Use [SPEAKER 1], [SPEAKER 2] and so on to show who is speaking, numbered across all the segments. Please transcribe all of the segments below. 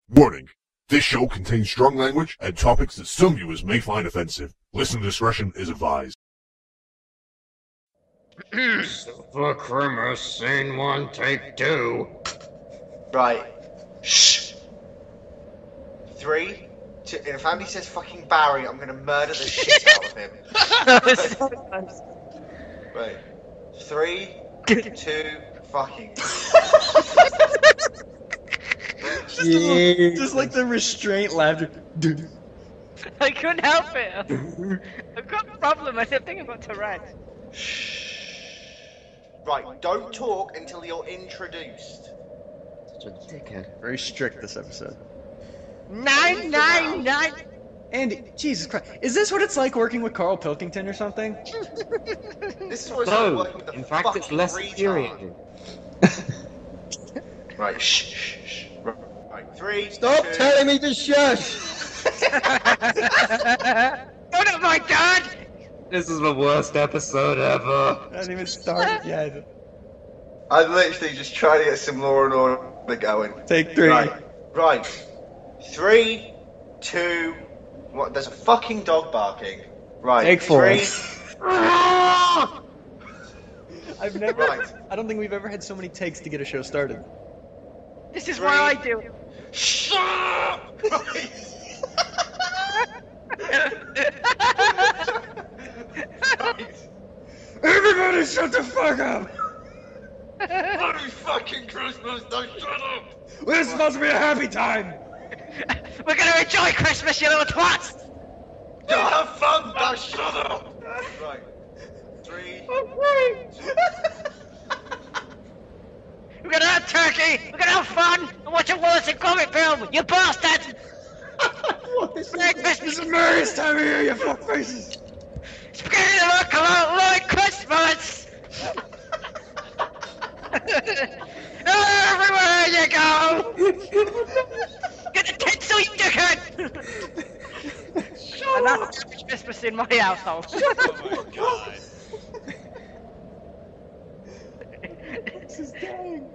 [SPEAKER 1] Warning. This show contains strong language and topics that some viewers may find offensive. Listener discretion is advised.
[SPEAKER 2] Suplah CRIMMUS, scene 1, take 2.
[SPEAKER 3] Right. Shh. 3, 2, and if Andy says fucking Barry, I'm gonna murder the shit out of him. Right. 3, 2, fucking.
[SPEAKER 4] Just like the restraint laughter.
[SPEAKER 5] I couldn't help it. I've got a problem. I think about Tourette's.
[SPEAKER 3] Right, don't talk until you're introduced.
[SPEAKER 4] Such a dickhead. Very strict this episode.
[SPEAKER 5] 999.
[SPEAKER 4] Andy, Jesus Christ. Is this what it's like working with Carl Pilkington or something?
[SPEAKER 3] This is what it's like
[SPEAKER 2] No,
[SPEAKER 3] working with the
[SPEAKER 2] in fact it's less
[SPEAKER 3] retard.
[SPEAKER 2] infuriating.
[SPEAKER 3] Right, shh. Right, 3,
[SPEAKER 6] Stop
[SPEAKER 3] 2,
[SPEAKER 6] telling me to shush!
[SPEAKER 5] What have I done?
[SPEAKER 2] This is the worst episode ever.
[SPEAKER 4] I haven't even started yet.
[SPEAKER 3] I'm literally just trying to get some law and order going.
[SPEAKER 4] Take 3.
[SPEAKER 3] Right. 3, 2, what? There's a fucking dog barking. Right.
[SPEAKER 4] Take 4.
[SPEAKER 3] 3.
[SPEAKER 4] I've never.
[SPEAKER 3] Right.
[SPEAKER 4] I don't think we've ever had so many takes to get a show started.
[SPEAKER 5] This is
[SPEAKER 3] 3.
[SPEAKER 5] what I do.
[SPEAKER 3] Shut up! Right. Right.
[SPEAKER 4] Everybody shut the fuck up!
[SPEAKER 3] Bloody fucking Christmas, don't shut up!
[SPEAKER 4] This is supposed to be a happy time!
[SPEAKER 5] We're gonna enjoy Christmas, you little twats!
[SPEAKER 3] You have fun, now shut up! Right. 3.
[SPEAKER 5] We're gonna have turkey! We're gonna have fun! And watch a Wallace and Gromit film! You bastards! Merry Christmas!
[SPEAKER 4] It's the merriest time of year, you fuckfaces!
[SPEAKER 5] Spaghetti and Merkel, like Christmas! Everywhere you go! Get the tinsel, you dickhead! And that's average Christmas in my household.
[SPEAKER 7] Oh my god.
[SPEAKER 4] This is dying.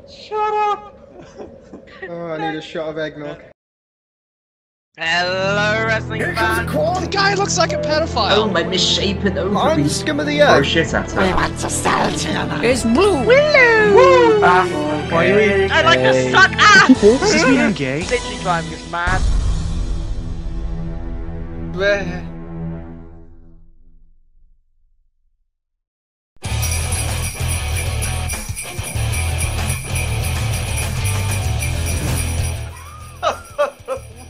[SPEAKER 5] Shut up!
[SPEAKER 6] Oh, I need a shot of eggnog.
[SPEAKER 5] Hello, wrestling fans!
[SPEAKER 7] The guy looks like a pedophile.
[SPEAKER 8] Oh, my misshapen
[SPEAKER 6] I'm
[SPEAKER 8] ovaries.
[SPEAKER 6] scum of the
[SPEAKER 8] Throw
[SPEAKER 6] earth.
[SPEAKER 8] shit at her.
[SPEAKER 7] It's blue.
[SPEAKER 5] Woo! I like to suck ass!
[SPEAKER 4] Does this mean I'm gay?
[SPEAKER 5] Literally driving us mad.
[SPEAKER 6] Bleh.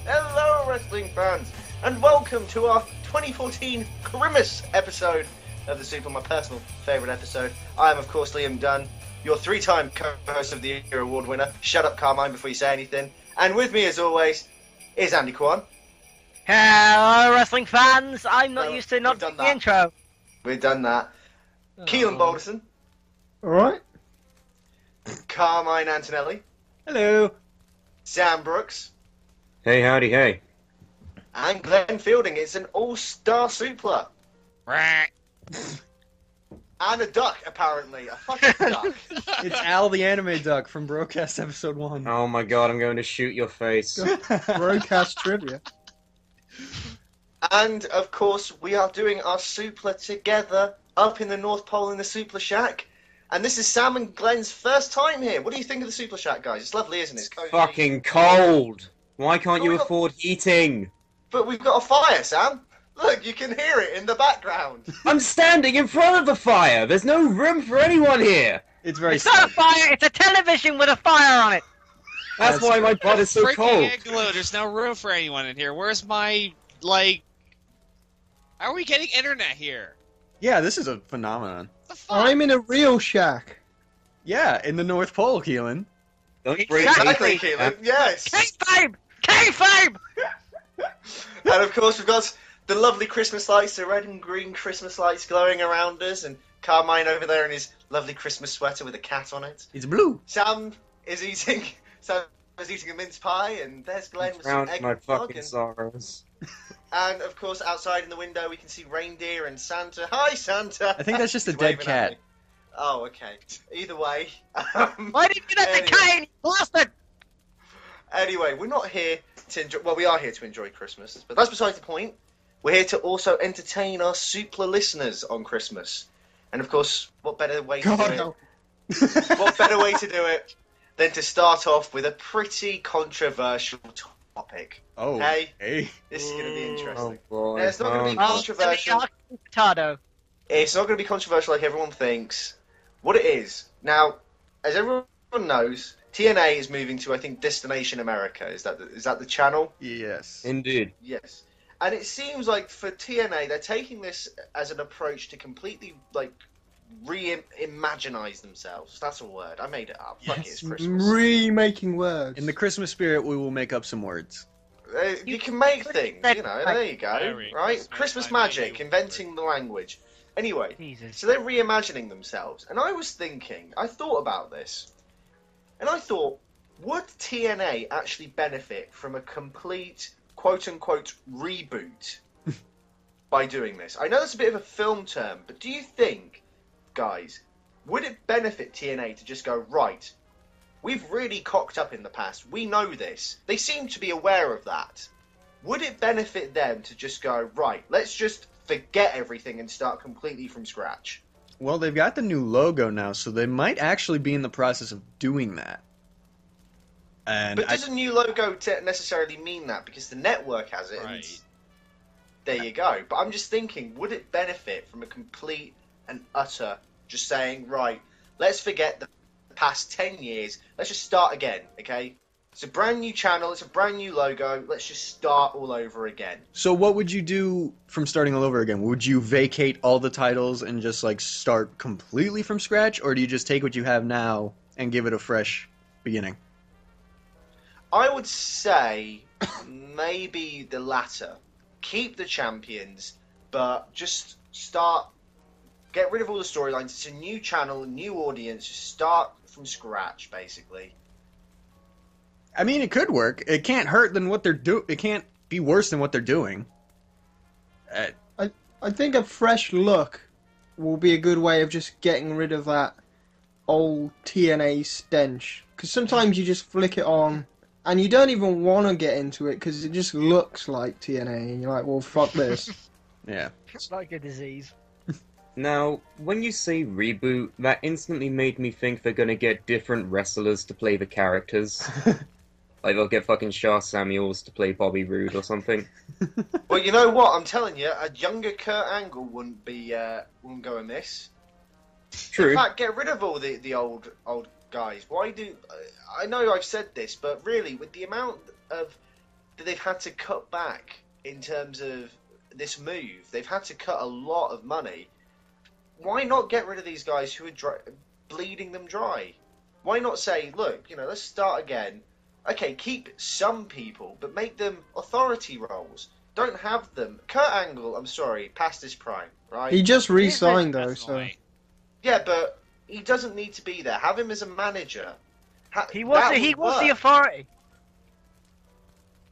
[SPEAKER 3] Hello, wrestling fans, and welcome to our 2014 CRIMMUS episode of the Super, my personal favourite episode. I am, of course, Liam Dunn, your 3-time co-host of the Year Award winner. Shut up, Carmine, before you say anything. And with me, as always, is Andy Kwan.
[SPEAKER 5] Hello, wrestling fans! I'm not
[SPEAKER 3] No,
[SPEAKER 5] used to not
[SPEAKER 3] we've done
[SPEAKER 5] doing the
[SPEAKER 3] that.
[SPEAKER 5] intro.
[SPEAKER 3] We've done that. Keelan Balderson,
[SPEAKER 6] Alright?
[SPEAKER 3] Carmine Antonelli,
[SPEAKER 4] Hello.
[SPEAKER 3] Sam Brooks,
[SPEAKER 2] Hey, howdy, hey.
[SPEAKER 3] and Glenn Fielding. It's an all-star Suplah. And a duck, apparently. A fucking duck.
[SPEAKER 4] It's Al the anime duck from Broadcast Episode 1.
[SPEAKER 2] Oh my god, I'm going to shoot your face.
[SPEAKER 6] Broadcast trivia.
[SPEAKER 3] And, of course, we are doing our Suplah together up in the North Pole in the Suplah Shack. And this is Sam and Glenn's first time here. What do you think of the Suplah Shack, guys? It's lovely, isn't it? It's cozy.
[SPEAKER 2] Fucking cold. Why can't you
[SPEAKER 3] Oh,
[SPEAKER 2] afford heating?
[SPEAKER 3] But we've got a fire, Sam. Look, you can hear it in the background.
[SPEAKER 2] I'm standing in front of the fire. There's no room for anyone here.
[SPEAKER 4] It's very
[SPEAKER 5] It's not a
[SPEAKER 4] sad.
[SPEAKER 5] fire, it's a television with a fire on it!
[SPEAKER 2] That's why my blood is so
[SPEAKER 7] Freaking
[SPEAKER 2] cold.
[SPEAKER 7] Anglo, there's no room for anyone in here. Where's my, like... How are we getting internet here?
[SPEAKER 4] Yeah, this is a phenomenon.
[SPEAKER 7] What the fuck?
[SPEAKER 6] I'm in a real shack.
[SPEAKER 4] Yeah, in the North Pole, Keelan.
[SPEAKER 2] Don't break
[SPEAKER 3] Exactly,
[SPEAKER 2] anything.
[SPEAKER 3] Keelan. Yes.
[SPEAKER 5] K-Fame! K-Fame!
[SPEAKER 3] And, of course, we've got the lovely Christmas lights, the red and green Christmas lights glowing around us, and Carmine over there in his lovely Christmas sweater with a cat on it.
[SPEAKER 4] It's blue.
[SPEAKER 3] Sam is eating a mince pie, and there's Glenn with some
[SPEAKER 2] Drowned
[SPEAKER 3] egg
[SPEAKER 2] my
[SPEAKER 3] and
[SPEAKER 2] fucking sorrows.
[SPEAKER 3] And of course, outside in the window, we can see reindeer and Santa. Hi, Santa.
[SPEAKER 4] I think that's just a
[SPEAKER 3] He's
[SPEAKER 4] dead
[SPEAKER 3] waving at
[SPEAKER 4] cat.
[SPEAKER 3] me. Oh, okay. Either way.
[SPEAKER 5] Why did you get the
[SPEAKER 3] Anyway.
[SPEAKER 5] cane, you bastard?
[SPEAKER 3] Anyway, we're not here to enjoy. Well, we are here to enjoy Christmas, but that's besides the point. We're here to also entertain our Suplah listeners on Christmas, and of course, what better way to do it? What better way to do it than to start off with a pretty controversial topic?
[SPEAKER 4] Oh,
[SPEAKER 3] Hey,
[SPEAKER 4] hey.
[SPEAKER 3] this is going to be interesting.
[SPEAKER 6] boy.
[SPEAKER 3] Now, it's not going to be controversial.
[SPEAKER 5] Potato.
[SPEAKER 3] It's not going to be controversial like everyone thinks. What it is now, as everyone knows, TNA is moving to, I think, Destination America. Is that the channel?
[SPEAKER 4] Yes.
[SPEAKER 6] Indeed.
[SPEAKER 3] Yes. And it seems like for TNA, they're taking this as an approach to completely reimaginize themselves. That's a word. I made it up. Fuck it, it's Christmas.
[SPEAKER 6] Remaking words.
[SPEAKER 4] In the Christmas spirit, we will make up some words.
[SPEAKER 3] You can make things, you know. There you go.
[SPEAKER 7] Very
[SPEAKER 3] Right? Christmas magic, inventing the language. Anyway,
[SPEAKER 5] Jesus.
[SPEAKER 3] so they're reimagining themselves. And I was thinking, I thought about this. And I thought, would TNA actually benefit from a complete, quote-unquote, reboot by doing this? I know that's a bit of a film term, but do you think, guys, would it benefit TNA to just go, right, we've really cocked up in the past, we know this, they seem to be aware of that. Would it benefit them to just go, right, let's just forget everything and start completely from scratch?
[SPEAKER 4] Well, they've got the new logo now, so they might actually be in the process of doing that. And
[SPEAKER 3] But does a new logo necessarily mean that? Because the network has it. And
[SPEAKER 7] Right.
[SPEAKER 3] there you go. But I'm just thinking, would it benefit from a complete and utter just saying, right, let's forget the past 10 years, let's just start again, okay? It's a brand new channel, it's a brand new logo, let's just start all over again.
[SPEAKER 4] So what would you do from starting all over again? Would you vacate all the titles and just start completely from scratch, or do you just take what you have now and give it a fresh beginning?
[SPEAKER 3] I would say maybe the latter. Keep the champions, but just get rid of all the storylines. It's a new channel, a new audience, just start from scratch, basically.
[SPEAKER 4] I mean, it could work. It can't hurt than what they're It can't be worse than what they're doing.
[SPEAKER 6] I think a fresh look will be a good way of just getting rid of that old TNA stench. Because sometimes you just flick it on and you don't even want to get into it because it just looks like TNA and you're like, well, fuck this.
[SPEAKER 4] Yeah.
[SPEAKER 5] It's like a disease.
[SPEAKER 8] Now, when you say reboot, that instantly made me think they're gonna get different wrestlers to play the characters. Like they'll get fucking Shaw Samuels to play Bobby Roode or something.
[SPEAKER 3] Well, you know what? I'm telling you, a younger Kurt Angle wouldn't go amiss.
[SPEAKER 8] True.
[SPEAKER 3] In fact, get rid of all the old guys. Why do? I know I've said this, but really, with the amount of that they've had to cut back in terms of this move, they've had to cut a lot of money. Why not get rid of these guys who are bleeding them dry? Why not say, look, let's start again. Okay, keep some people, but make them authority roles. Don't have them. Kurt Angle, I'm sorry, past his prime, right?
[SPEAKER 6] He just re-signed though, so...
[SPEAKER 7] Personally.
[SPEAKER 3] Yeah, but he doesn't need to be there. Have him as a manager.
[SPEAKER 5] He was the authority.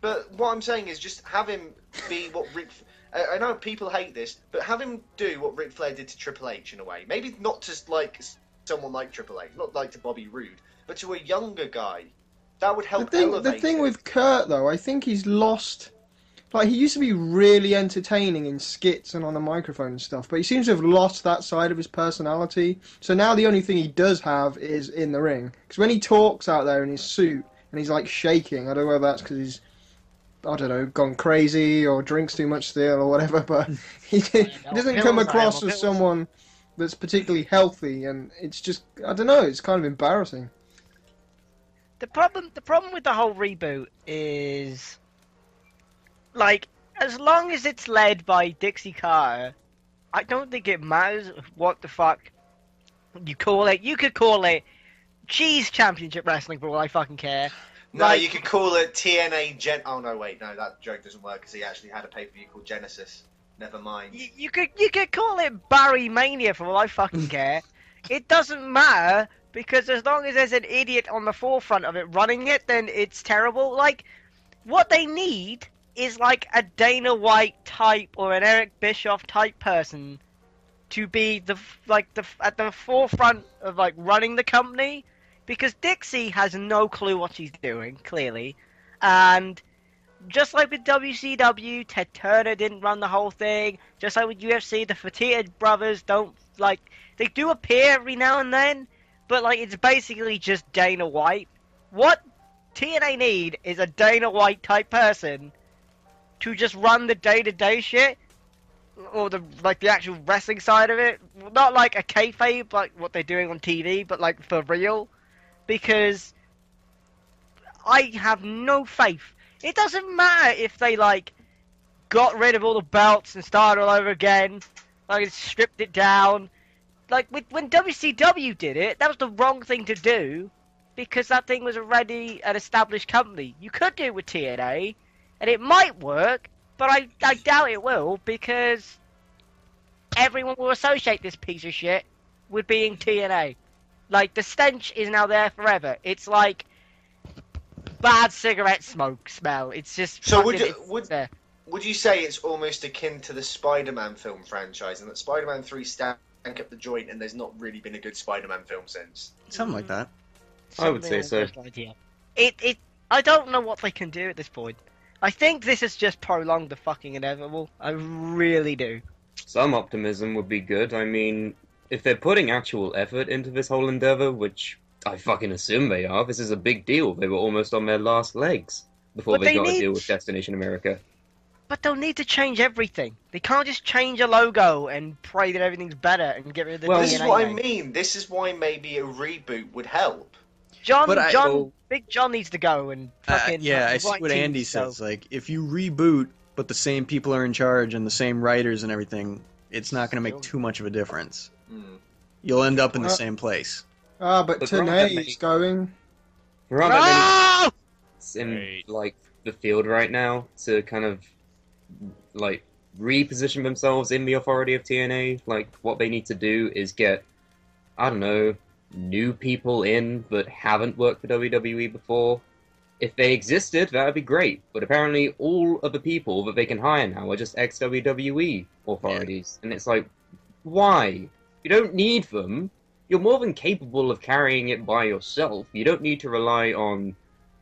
[SPEAKER 3] But what I'm saying is just have him be what Rick... I know people hate this, but have him do what Ric Flair did to Triple H in a way. Maybe not just like someone like Triple H, not like to Bobby Roode, but to a younger guy. That would help elevate
[SPEAKER 6] The thing
[SPEAKER 3] it.
[SPEAKER 6] with Kurt, though, I think he's lost... Like, he used to be really entertaining in skits and on the microphone and stuff, but he seems to have lost that side of his personality. So now the only thing he does have is in the ring. Because when he talks out there in his suit, and he's, shaking, I don't know whether that's because he's, I don't know, gone crazy or drinks too much still or whatever, but he doesn't come across as someone that's particularly healthy, and it's just, I don't know, it's kind of embarrassing.
[SPEAKER 5] The problem with the whole reboot is, as long as it's led by Dixie Carter, I don't think it matters what the fuck you call it. You could call it Cheese Championship Wrestling for all I fucking care.
[SPEAKER 3] No, you could call it TNA Oh, no, wait, no, that joke doesn't work because he actually had a pay-per-view called Genesis. Never mind.
[SPEAKER 5] You could call it Barry Mania for all I fucking care. It doesn't matter, because as long as there's an idiot on the forefront of it running it, then it's terrible. What they need is a Dana White type or an Eric Bischoff type person to be at the forefront of running the company, because Dixie has no clue what she's doing, clearly. And just like with WCW, Ted Turner didn't run the whole thing. Just like with UFC, the Fertitta brothers don't, like, they do appear every now and then, but, like, it's basically just Dana White. What TNA need is a Dana White type person to just run the day-to-day shit, or the actual wrestling side of it. Not like a kayfabe, like what they're doing on TV, but like for real. Because I have no faith. It doesn't matter if they like got rid of all the belts and started all over again, like stripped it down. Like when WCW did it, that was the wrong thing to do, because that thing was already an established company. You could do it with TNA, and it might work, but I doubt it will, because everyone will associate this piece of shit with being TNA. Like, the stench is now there forever. It's like bad cigarette smoke smell. It's just
[SPEAKER 3] So would you say it's almost akin to the Spider-Man film franchise, and that Spider-Man 3 stank up the joint, and there's not really been a good Spider-Man film since?
[SPEAKER 4] Something like that.
[SPEAKER 8] I would say so.
[SPEAKER 5] Idea. I don't know what they can do at this point. I think this has just prolonged the fucking inevitable. I really do.
[SPEAKER 8] Some optimism would be good. I mean, if they're putting actual effort into this whole endeavor, which I fucking assume they are, this is a big deal. They were almost on their last legs before they got to deal with Destination America.
[SPEAKER 5] But they'll need to change everything. They can't just change a logo and pray that everything's better and get rid of the
[SPEAKER 3] Well,
[SPEAKER 5] DNA
[SPEAKER 3] this is what I
[SPEAKER 5] name.
[SPEAKER 3] mean. This is why maybe a reboot would help.
[SPEAKER 5] Big John needs to go and fucking...
[SPEAKER 4] I see what Andy says. Like, if you reboot, but the same people are in charge and the same writers and everything, it's not going to make too much of a difference. You'll end up in the same place.
[SPEAKER 6] But Tenay's going.
[SPEAKER 8] There aren't that many in, like, the field right now to kind of, like, reposition themselves in the authority of TNA. Like, what they need to do is get, I don't know, new people in that haven't worked for WWE before. If they existed, that would be great. But apparently all of the people that they can hire now are just ex-WWE authorities. Yeah. And it's like, why? You don't need them. You're more than capable of carrying it by yourself. You don't need to rely on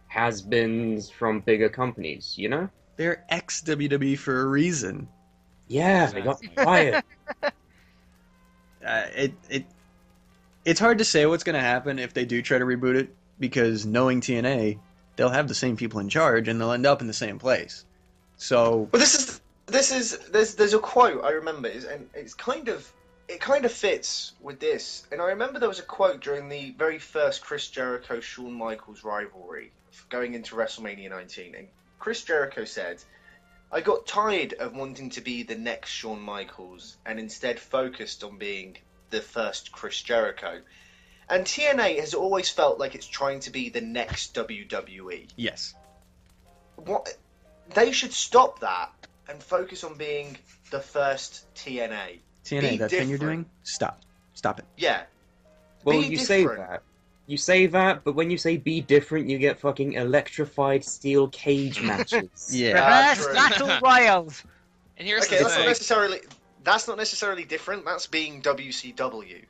[SPEAKER 8] has-beens from bigger companies, you know?
[SPEAKER 4] They're ex-WWE for a reason.
[SPEAKER 8] Yeah, they got fired.
[SPEAKER 4] It's hard to say what's going to happen if they do try to reboot it, because knowing TNA, they'll have the same people in charge and they'll end up in the same place. So,
[SPEAKER 3] but there's a quote I remember, and it kind of fits with this. And I remember there was a quote during the very first Chris Jericho Shawn Michaels rivalry going into WrestleMania 19, and Chris Jericho said, "I got tired of wanting to be the next Shawn Michaels and instead focused on being the first Chris Jericho." And TNA has always felt like it's trying to be the next WWE.
[SPEAKER 4] Yes.
[SPEAKER 3] They should stop that and focus on being the first TNA.
[SPEAKER 4] TNA, that thing you're doing? Stop. Stop it.
[SPEAKER 3] Yeah.
[SPEAKER 8] Well, you say that. You say that, but when you say be different, you get fucking electrified steel cage matches.
[SPEAKER 4] Yeah.
[SPEAKER 5] Reverse battle royals.
[SPEAKER 7] And here's
[SPEAKER 3] okay,
[SPEAKER 7] the
[SPEAKER 3] thing. That's not necessarily different. That's being WCW.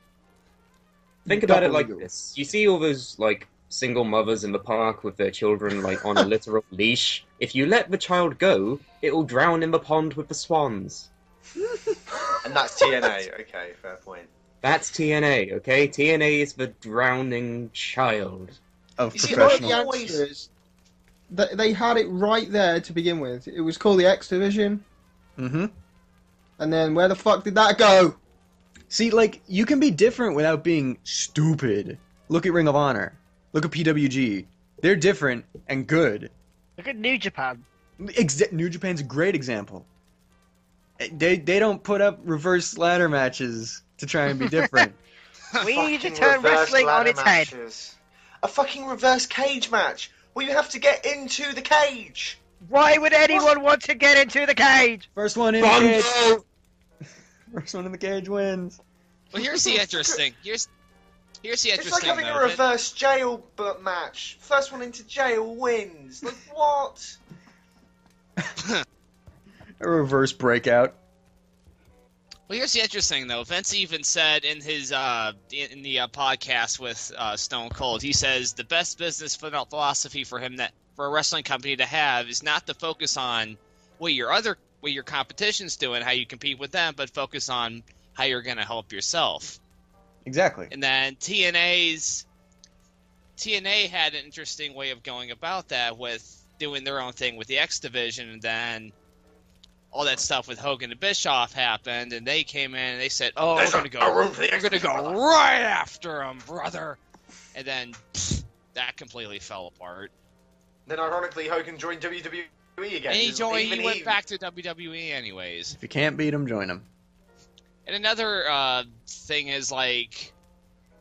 [SPEAKER 8] Think about it like this. You see all those, like, single mothers in the park with their children, like, on a literal leash. If you let the child go, it will drown in the pond with the swans.
[SPEAKER 3] And that's TNA. Okay, fair point.
[SPEAKER 8] That's TNA, okay? TNA is the drowning child.
[SPEAKER 4] Of
[SPEAKER 6] professionals. They had it right there to begin with. It was called the X Division.
[SPEAKER 4] Mm-hmm.
[SPEAKER 6] And then where the fuck did that go?
[SPEAKER 4] See, like, you can be different without being stupid. Look at Ring of Honor. Look at PWG. They're different and good.
[SPEAKER 5] Look at New Japan.
[SPEAKER 4] New Japan's a great example. They don't put up reverse ladder matches to try and be different.
[SPEAKER 5] We need to turn wrestling on its head.
[SPEAKER 3] A fucking reverse cage match where you have to get into the cage.
[SPEAKER 5] Why would anyone want to get into the cage?
[SPEAKER 4] First one in the cage. First one in the cage wins.
[SPEAKER 7] Well, here's the interesting. Here's the interesting.
[SPEAKER 3] It's like having a reverse jail match. First one into jail wins. Like what?
[SPEAKER 4] A reverse breakout.
[SPEAKER 7] Well, here's the interesting though. Vince even said in his in the podcast with Stone Cold, he says the best business philosophy for him that for a wrestling company to have is not to focus on what your competition's doing, how you compete with them, but focus on how you're going to help yourself.
[SPEAKER 4] Exactly.
[SPEAKER 7] And then TNA had an interesting way of going about that with doing their own thing with the X Division, and then all that stuff with Hogan and Bischoff happened, and they came in and they said, "Oh, we're gonna go right after him, brother," and then that completely fell apart.
[SPEAKER 3] Then ironically, Hogan joined WWE again.
[SPEAKER 7] And he went back to WWE anyways.
[SPEAKER 4] If you can't beat him, join him.
[SPEAKER 7] And another thing is like,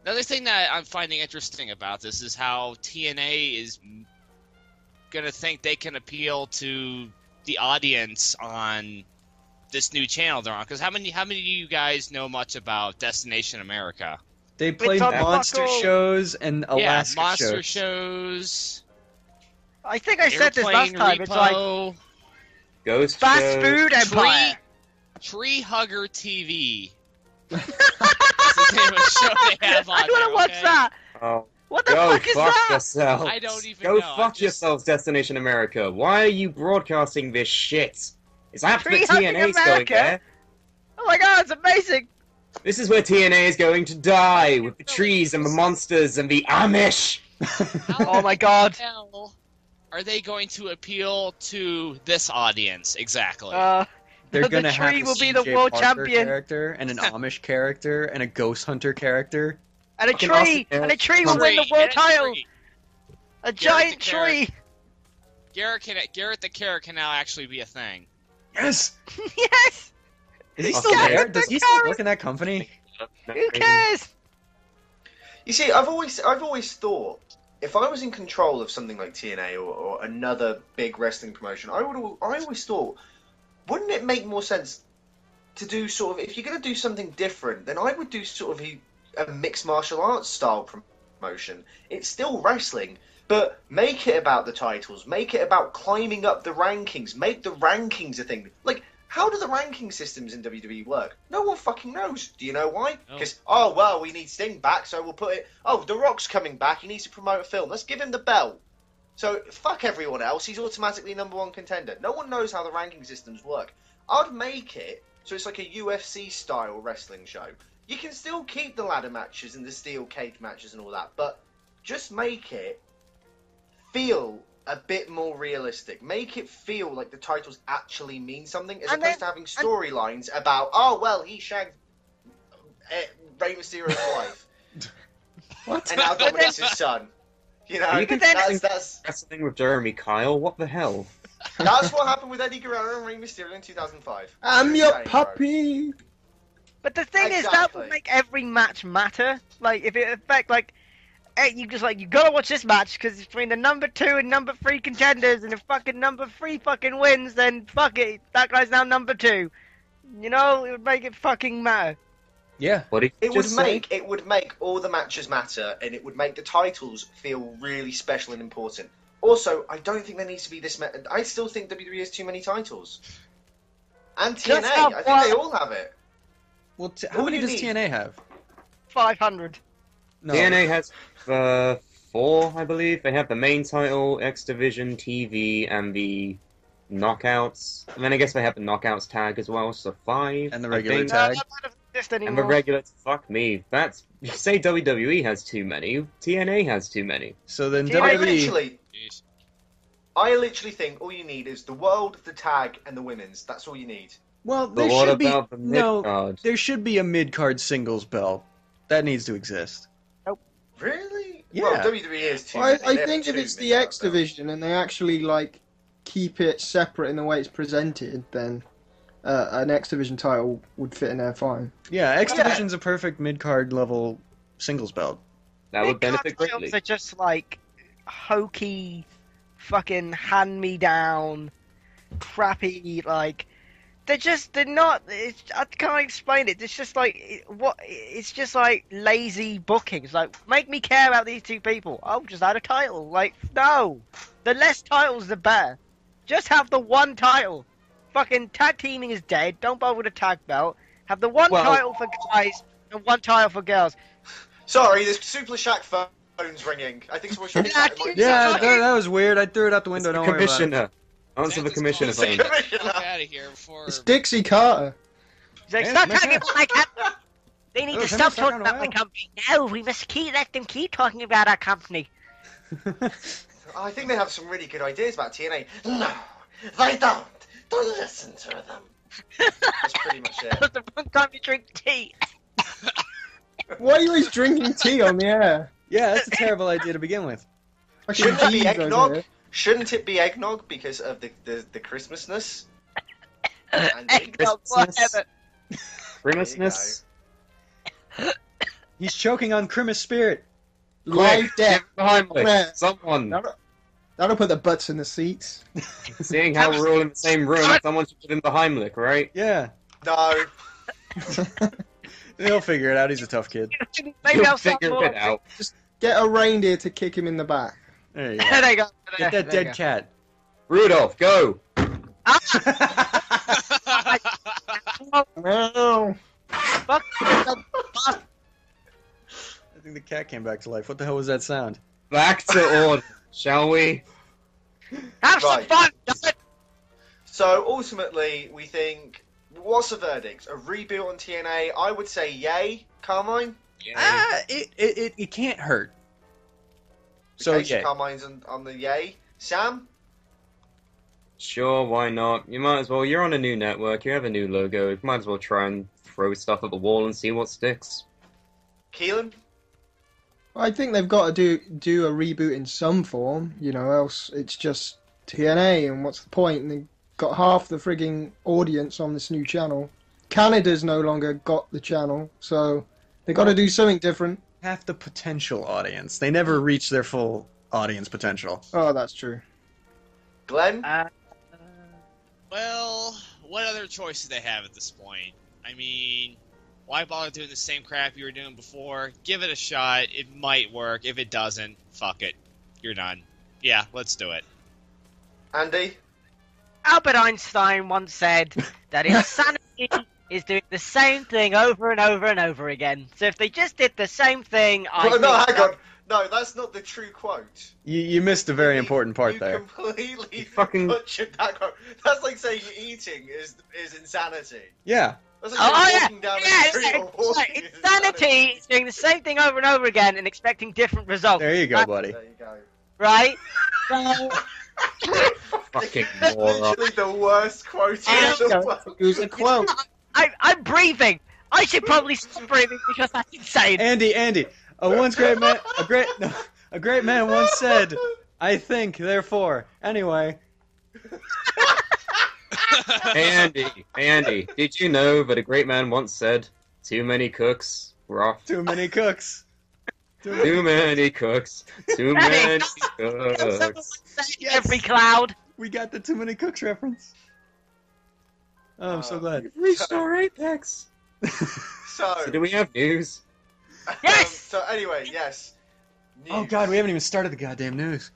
[SPEAKER 7] another thing that I'm finding interesting about this is how TNA is gonna think they can appeal to the audience on this new channel they're on. Because how many of you guys know much about Destination America?
[SPEAKER 4] They play monster shows and Alaska
[SPEAKER 7] monster
[SPEAKER 4] shows.
[SPEAKER 5] I think I said this last time. It's like
[SPEAKER 8] Ghost
[SPEAKER 5] fast
[SPEAKER 8] shows.
[SPEAKER 5] food empire.
[SPEAKER 7] Tree Hugger TV. That's the name of the show they have on
[SPEAKER 5] I want to watch that.
[SPEAKER 8] Oh.
[SPEAKER 5] What the
[SPEAKER 8] Go
[SPEAKER 5] fuck is
[SPEAKER 8] fuck
[SPEAKER 5] that?
[SPEAKER 8] yourself.
[SPEAKER 7] I don't even
[SPEAKER 8] Go
[SPEAKER 7] know.
[SPEAKER 8] fuck yourselves, Destination America. Why are you broadcasting this shit? It's after
[SPEAKER 5] Tree Hugging
[SPEAKER 8] TNA's going
[SPEAKER 5] America?
[SPEAKER 8] there.
[SPEAKER 5] Oh my god, it's amazing.
[SPEAKER 8] This is where TNA is going to die, with the trees and the monsters and the Amish.
[SPEAKER 5] Oh my god.
[SPEAKER 7] How the hell are they going to appeal to this audience exactly?
[SPEAKER 4] They're
[SPEAKER 5] The
[SPEAKER 4] gonna have
[SPEAKER 5] tree
[SPEAKER 4] a
[SPEAKER 5] will be the
[SPEAKER 4] CJ
[SPEAKER 5] world
[SPEAKER 4] Parker
[SPEAKER 5] champion.
[SPEAKER 4] character and an Amish character and a Ghost Hunter character.
[SPEAKER 5] And a
[SPEAKER 8] Fucking
[SPEAKER 5] tree!
[SPEAKER 8] awesome.
[SPEAKER 5] And a tree will win the world title! A giant
[SPEAKER 7] the Carrot.
[SPEAKER 5] tree!
[SPEAKER 7] Garrett the Carrot can now actually be a thing.
[SPEAKER 4] Yes.
[SPEAKER 5] Yes!
[SPEAKER 4] Is he
[SPEAKER 8] Awesome.
[SPEAKER 4] still there?
[SPEAKER 5] Garrett
[SPEAKER 4] Does
[SPEAKER 5] the
[SPEAKER 4] he still
[SPEAKER 5] Carrot.
[SPEAKER 4] work in that company?
[SPEAKER 5] Who cares?
[SPEAKER 3] You see, I've always thought if I was in control of something like TNA or another big wrestling promotion, I always thought, wouldn't it make more sense to do sort of, if you're going to do something different, then I would do sort of a mixed martial arts style promotion. It's still wrestling, but make it about the titles, make it about climbing up the rankings, make the rankings a thing. Like, how do the ranking systems in WWE work? No one fucking knows. Do you know why?
[SPEAKER 7] No.
[SPEAKER 3] Because, we need Sting back, so we'll put it, The Rock's coming back, he needs to promote a film, let's give him the belt. So, fuck everyone else, he's automatically #1 contender. No one knows how the ranking systems work. I'd make it so it's like a UFC style wrestling show. You can still keep the ladder matches and the steel cage matches and all that, but just make it feel a bit more realistic. Make it feel like the titles actually mean something, as opposed to having storylines about, he shagged Rey Mysterio's wife.
[SPEAKER 6] What?
[SPEAKER 3] And now Dominic's his son. You know,
[SPEAKER 8] You can
[SPEAKER 3] that's
[SPEAKER 8] wrestling with Jeremy Kyle. What the hell?
[SPEAKER 3] that's what happened with Eddie Guerrero and Rey Mysterio in 2005.
[SPEAKER 6] I'm
[SPEAKER 3] Just
[SPEAKER 6] your
[SPEAKER 3] saying, bro.
[SPEAKER 6] puppy.
[SPEAKER 5] But the thing is, that
[SPEAKER 3] Exactly.
[SPEAKER 5] would make every match matter. Like, if it affect, like, you just, like, you gotta watch this match, because it's between the #2 and #3 contenders, and if fucking #3 fucking wins, then fuck it, that guy's now #2. You know, it would make it fucking matter.
[SPEAKER 4] Yeah.
[SPEAKER 8] What did you
[SPEAKER 3] It would
[SPEAKER 8] just say?
[SPEAKER 3] make all the matches matter, and it would make the titles feel really special and important. Also, I don't think there needs to be this. I still think WWE has too many titles. And TNA,
[SPEAKER 5] Just have
[SPEAKER 3] I think they
[SPEAKER 5] one.
[SPEAKER 3] all have it.
[SPEAKER 4] Well, how
[SPEAKER 3] What
[SPEAKER 4] many
[SPEAKER 3] do you
[SPEAKER 4] does
[SPEAKER 3] need?
[SPEAKER 4] TNA have?
[SPEAKER 5] 500.
[SPEAKER 4] No.
[SPEAKER 8] TNA has 4, I believe. They have the main title, X Division, TV, and the Knockouts. And then I guess they have the Knockouts tag as well, so 5.
[SPEAKER 4] And the
[SPEAKER 8] I
[SPEAKER 4] regular
[SPEAKER 8] think.
[SPEAKER 4] tag.
[SPEAKER 5] That doesn't exist
[SPEAKER 8] And the
[SPEAKER 5] anymore.
[SPEAKER 8] regular. Fuck me. You say WWE has too many. TNA has too many.
[SPEAKER 4] So then
[SPEAKER 5] TNA
[SPEAKER 4] WWE.
[SPEAKER 7] Jeez.
[SPEAKER 3] I literally think all you need is the world, the tag, and the women's. That's all you need.
[SPEAKER 4] Well,
[SPEAKER 8] But
[SPEAKER 4] there
[SPEAKER 8] what
[SPEAKER 4] should be
[SPEAKER 8] about the mid-card?
[SPEAKER 4] there should be a mid-card singles belt. That needs to exist.
[SPEAKER 3] Really?
[SPEAKER 4] Yeah.
[SPEAKER 3] Well, WWE is too.
[SPEAKER 6] I
[SPEAKER 3] many. They have
[SPEAKER 6] think if
[SPEAKER 3] too
[SPEAKER 6] it's
[SPEAKER 3] many
[SPEAKER 6] the
[SPEAKER 3] out
[SPEAKER 6] X
[SPEAKER 3] there.
[SPEAKER 6] division and they actually like keep it separate in the way it's presented, then an X division title would fit in there fine.
[SPEAKER 4] Yeah, X
[SPEAKER 3] Yeah.
[SPEAKER 4] Division's a perfect mid-card level singles belt.
[SPEAKER 8] That would
[SPEAKER 5] Mid-card
[SPEAKER 8] benefit
[SPEAKER 5] titles
[SPEAKER 8] greatly.
[SPEAKER 5] are just like hokey, fucking hand-me-down, crappy. Like they're not. I can't explain it. It's just like It's just like lazy booking. It's like, make me care about these two people. Oh, just add a title. Like, no, the less titles the better. Just have the one title. Fucking tag teaming is dead. Don't bother with a tag belt. Have the one
[SPEAKER 8] Well-
[SPEAKER 5] title for guys and one title for girls.
[SPEAKER 3] Sorry, this Suplah Shack phone's ringing. I think someone should.
[SPEAKER 5] Yeah,
[SPEAKER 4] Yeah, that was weird. I threw it out the
[SPEAKER 8] It's
[SPEAKER 4] window.
[SPEAKER 8] the
[SPEAKER 4] Don't worry about it.
[SPEAKER 8] commissioner. Answer the commissioner
[SPEAKER 3] It's the
[SPEAKER 8] phone.
[SPEAKER 3] commissioner.
[SPEAKER 7] Out of here before.
[SPEAKER 6] It's Dixie Carter.
[SPEAKER 5] He's like,
[SPEAKER 4] Yeah,
[SPEAKER 5] stop
[SPEAKER 4] makes
[SPEAKER 5] talking
[SPEAKER 4] sense.
[SPEAKER 5] about my company. They need
[SPEAKER 4] Oh,
[SPEAKER 5] to
[SPEAKER 4] it's
[SPEAKER 5] stop
[SPEAKER 4] been stuck
[SPEAKER 5] talking
[SPEAKER 4] on a
[SPEAKER 5] about my
[SPEAKER 4] while.
[SPEAKER 5] company. No, we must let them keep talking about our company.
[SPEAKER 3] I think they have some really good ideas about TNA. No, they don't. Don't listen to them. That's pretty much it.
[SPEAKER 5] That's the wrong time to drink tea.
[SPEAKER 6] Why are you always drinking tea on the air?
[SPEAKER 4] Yeah, that's a terrible idea to begin with.
[SPEAKER 6] Fucking
[SPEAKER 3] Shouldn't it be
[SPEAKER 6] G's over
[SPEAKER 3] eggnog?
[SPEAKER 6] here.
[SPEAKER 3] Shouldn't it be eggnog because of the Christmasness? And
[SPEAKER 5] Eggnog, whatever.
[SPEAKER 8] Christmasness.
[SPEAKER 4] He's choking on CRIMMUS spirit.
[SPEAKER 6] Live death.
[SPEAKER 8] Behind me.
[SPEAKER 6] Yeah.
[SPEAKER 8] Someone.
[SPEAKER 6] That'll put the butts in the seats.
[SPEAKER 8] Seeing how we're all in the same room, someone should give him the Heimlich, right?
[SPEAKER 4] Yeah,
[SPEAKER 3] No.
[SPEAKER 4] he'll figure it out. He's a tough kid.
[SPEAKER 5] Maybe
[SPEAKER 8] You'll
[SPEAKER 5] I'll start
[SPEAKER 8] figure
[SPEAKER 5] more.
[SPEAKER 8] it out.
[SPEAKER 6] Get a reindeer to kick him in the back.
[SPEAKER 4] There you go.
[SPEAKER 5] There you go.
[SPEAKER 4] Get that
[SPEAKER 5] There you
[SPEAKER 4] dead cat.
[SPEAKER 8] Rudolph, go!
[SPEAKER 6] Wow.
[SPEAKER 5] Fuck.
[SPEAKER 4] I think the cat came back to life. What the hell was that sound?
[SPEAKER 8] Back to order, shall we?
[SPEAKER 5] Have some
[SPEAKER 3] Right.
[SPEAKER 5] fun. Damn it.
[SPEAKER 3] So ultimately, we think, what's the verdict? A reboot on TNA? I would say yay. Carmine?
[SPEAKER 4] It can't hurt. So
[SPEAKER 3] Okay,
[SPEAKER 4] yeah,
[SPEAKER 3] Carmine's on the yay. Sam?
[SPEAKER 8] Sure, why not? You might as well. You're on a new network. You have a new logo. You might as well try and throw stuff at the wall and see what sticks.
[SPEAKER 3] Keelan?
[SPEAKER 6] I think they've got to do a reboot in some form, else it's just TNA, and what's the point? And they've got half the frigging audience on this new channel. Canada's no longer got the channel, so they got to do something different.
[SPEAKER 4] half the potential audience. They never reach their full audience potential.
[SPEAKER 6] Oh, that's true.
[SPEAKER 3] Glenn?
[SPEAKER 7] Well, what other choice do they have at this point? I mean, why bother doing the same crap you were doing before? Give it a shot. It might work. If it doesn't, fuck it. You're done. Yeah, let's do it.
[SPEAKER 3] Andy?
[SPEAKER 5] Albert Einstein once said that insanity is doing the same thing over and over and over again. So if they just did the same thing, I
[SPEAKER 3] Well, no,
[SPEAKER 5] think
[SPEAKER 3] hang on. No, that's not the true quote.
[SPEAKER 4] You missed a very important part
[SPEAKER 3] you
[SPEAKER 4] there.
[SPEAKER 3] completely
[SPEAKER 8] fucking-
[SPEAKER 3] butchered that quote. That's like saying eating is insanity.
[SPEAKER 4] Yeah.
[SPEAKER 3] That's like saying walking down the street
[SPEAKER 5] yeah,
[SPEAKER 3] or walking is
[SPEAKER 5] insanity is doing the same thing over and over again and expecting different results.
[SPEAKER 4] There you go, buddy.
[SPEAKER 3] There you go.
[SPEAKER 5] Right? So,
[SPEAKER 8] Fucking
[SPEAKER 3] That's
[SPEAKER 8] moron.
[SPEAKER 3] literally the worst quote in the world.
[SPEAKER 6] It was a quote.
[SPEAKER 5] I'm breathing. I should probably stop breathing because that's insane.
[SPEAKER 4] Andy, a great man once said, "I think, therefore." Anyway,
[SPEAKER 8] Hey Andy, did you know that a great man once said, "Too many cooks, rough.
[SPEAKER 4] too many cooks.
[SPEAKER 8] Too many cooks, too many cooks."
[SPEAKER 5] Every cloud.
[SPEAKER 4] We got the too many cooks reference. Oh, I'm so glad.
[SPEAKER 8] Reached our apex. So do
[SPEAKER 3] So,
[SPEAKER 8] we have news?
[SPEAKER 5] Yes!
[SPEAKER 3] so anyway, yes.
[SPEAKER 4] Oh
[SPEAKER 3] News.
[SPEAKER 4] God, we haven't even started the goddamn news.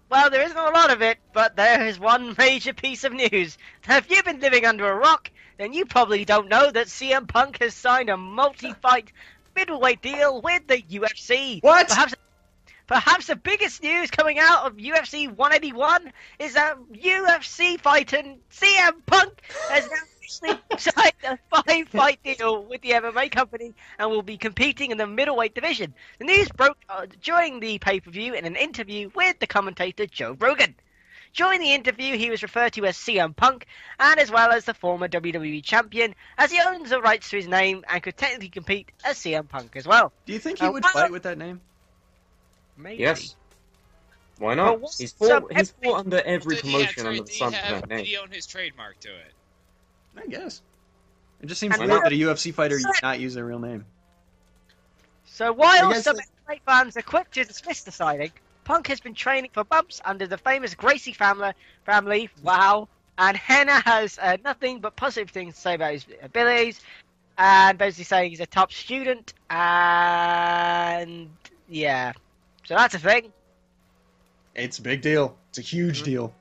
[SPEAKER 5] Well, there isn't a lot of it, but there is one major piece of news. If you've been living under a rock, then you probably don't know that CM Punk has signed a multi-fight middleweight deal with the UFC.
[SPEAKER 4] What?
[SPEAKER 5] Perhaps the biggest news coming out of UFC 181 is that UFC fighter CM Punk has now officially signed a 5-fight deal with the MMA company and will be competing in the middleweight division. The news broke during the pay-per-view in an interview with the commentator Joe Rogan. During the interview, he was referred to as CM Punk, and as well as the former WWE champion, as he owns the rights to his name and could technically compete as CM Punk as well.
[SPEAKER 4] Do you think he would
[SPEAKER 5] well-
[SPEAKER 4] fight with that name?
[SPEAKER 5] Maybe.
[SPEAKER 8] Yes. Why
[SPEAKER 5] Well,
[SPEAKER 8] not?
[SPEAKER 5] what's
[SPEAKER 8] He's
[SPEAKER 5] up,
[SPEAKER 8] fought under every
[SPEAKER 7] Did he
[SPEAKER 8] promotion under the
[SPEAKER 7] did he
[SPEAKER 8] sun for
[SPEAKER 7] have
[SPEAKER 8] that name.
[SPEAKER 7] he own his trademark to it?
[SPEAKER 4] I guess. It just seems
[SPEAKER 5] Why
[SPEAKER 4] weird
[SPEAKER 8] not?
[SPEAKER 4] that a UFC fighter not use their real name.
[SPEAKER 5] So while
[SPEAKER 6] I guess
[SPEAKER 5] some
[SPEAKER 6] it-
[SPEAKER 5] MMA fans are quick to dismiss the signing, Punk has been training for bumps under the famous Gracie family. Wow. And Henna has nothing but positive things to say about his abilities, and basically saying he's a top student, and yeah. So that's a thing.
[SPEAKER 4] It's a big deal. It's a huge deal.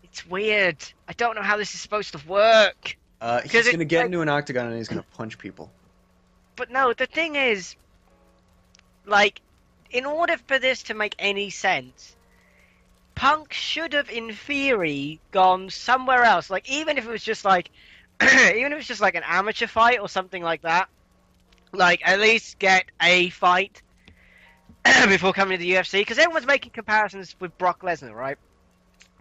[SPEAKER 5] It's weird. I don't know how this is supposed to work.
[SPEAKER 4] He's
[SPEAKER 5] it-
[SPEAKER 4] gonna get
[SPEAKER 5] like-
[SPEAKER 4] into an octagon and he's gonna punch people.
[SPEAKER 5] But no, the thing is, like, in order for this to make any sense, Punk should have, in theory, gone somewhere else. Like, even if it was just like, even if it was just like an amateur fight or something like that, like, at least get a fight before coming to the UFC. Because everyone's making comparisons with Brock Lesnar, right?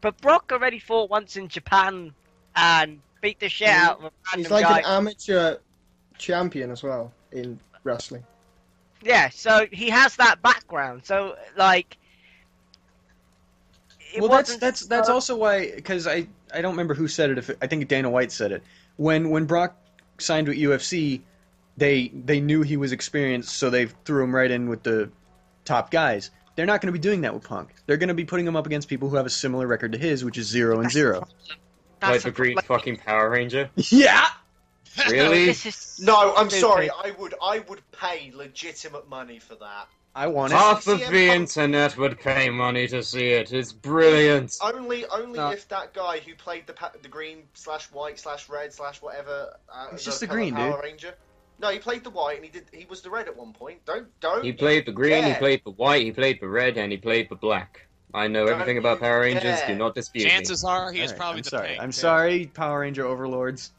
[SPEAKER 5] But Brock already fought once in Japan and beat the shit out of a random
[SPEAKER 6] He's like
[SPEAKER 5] guy.
[SPEAKER 6] an amateur champion as well in wrestling.
[SPEAKER 5] Yeah, so he has that background. So, like, it
[SPEAKER 4] Well,
[SPEAKER 5] wasn't
[SPEAKER 4] that's also why, because I don't remember who said it. I think Dana White said it. When Brock signed with UFC, they knew he was experienced, so they threw him right in with the top guys. They're not going to be doing that with Punk. They're going to be putting him up against people who have a similar record to his, which is 0-0.
[SPEAKER 8] Like the green fucking Power Ranger?
[SPEAKER 4] Yeah.
[SPEAKER 8] Really?
[SPEAKER 5] This is
[SPEAKER 3] No, I'm
[SPEAKER 5] stupid.
[SPEAKER 3] sorry. I would pay legitimate money for that.
[SPEAKER 4] I want it.
[SPEAKER 8] Half of
[SPEAKER 3] CM
[SPEAKER 8] the
[SPEAKER 3] Punk-
[SPEAKER 8] internet would pay money to see it. It's brilliant.
[SPEAKER 3] Only
[SPEAKER 4] No.
[SPEAKER 3] if that guy who played the green / white / red / whatever.
[SPEAKER 4] It's just the
[SPEAKER 3] colour
[SPEAKER 4] green,
[SPEAKER 3] Power
[SPEAKER 4] dude.
[SPEAKER 3] Ranger. No, he played the white and he was the red at one point. Don't.
[SPEAKER 8] He played the green, he
[SPEAKER 3] Yeah.
[SPEAKER 8] played the white, he played the red, and he played the black. I know
[SPEAKER 3] Don't
[SPEAKER 8] everything about Power
[SPEAKER 3] you
[SPEAKER 8] Rangers.
[SPEAKER 3] dare.
[SPEAKER 8] Do not dispute me.
[SPEAKER 7] Chances are he was
[SPEAKER 4] Alright,
[SPEAKER 7] probably
[SPEAKER 4] I'm
[SPEAKER 7] the
[SPEAKER 4] sorry.
[SPEAKER 7] pink.
[SPEAKER 4] I'm
[SPEAKER 7] too.
[SPEAKER 4] sorry, Power Ranger overlords.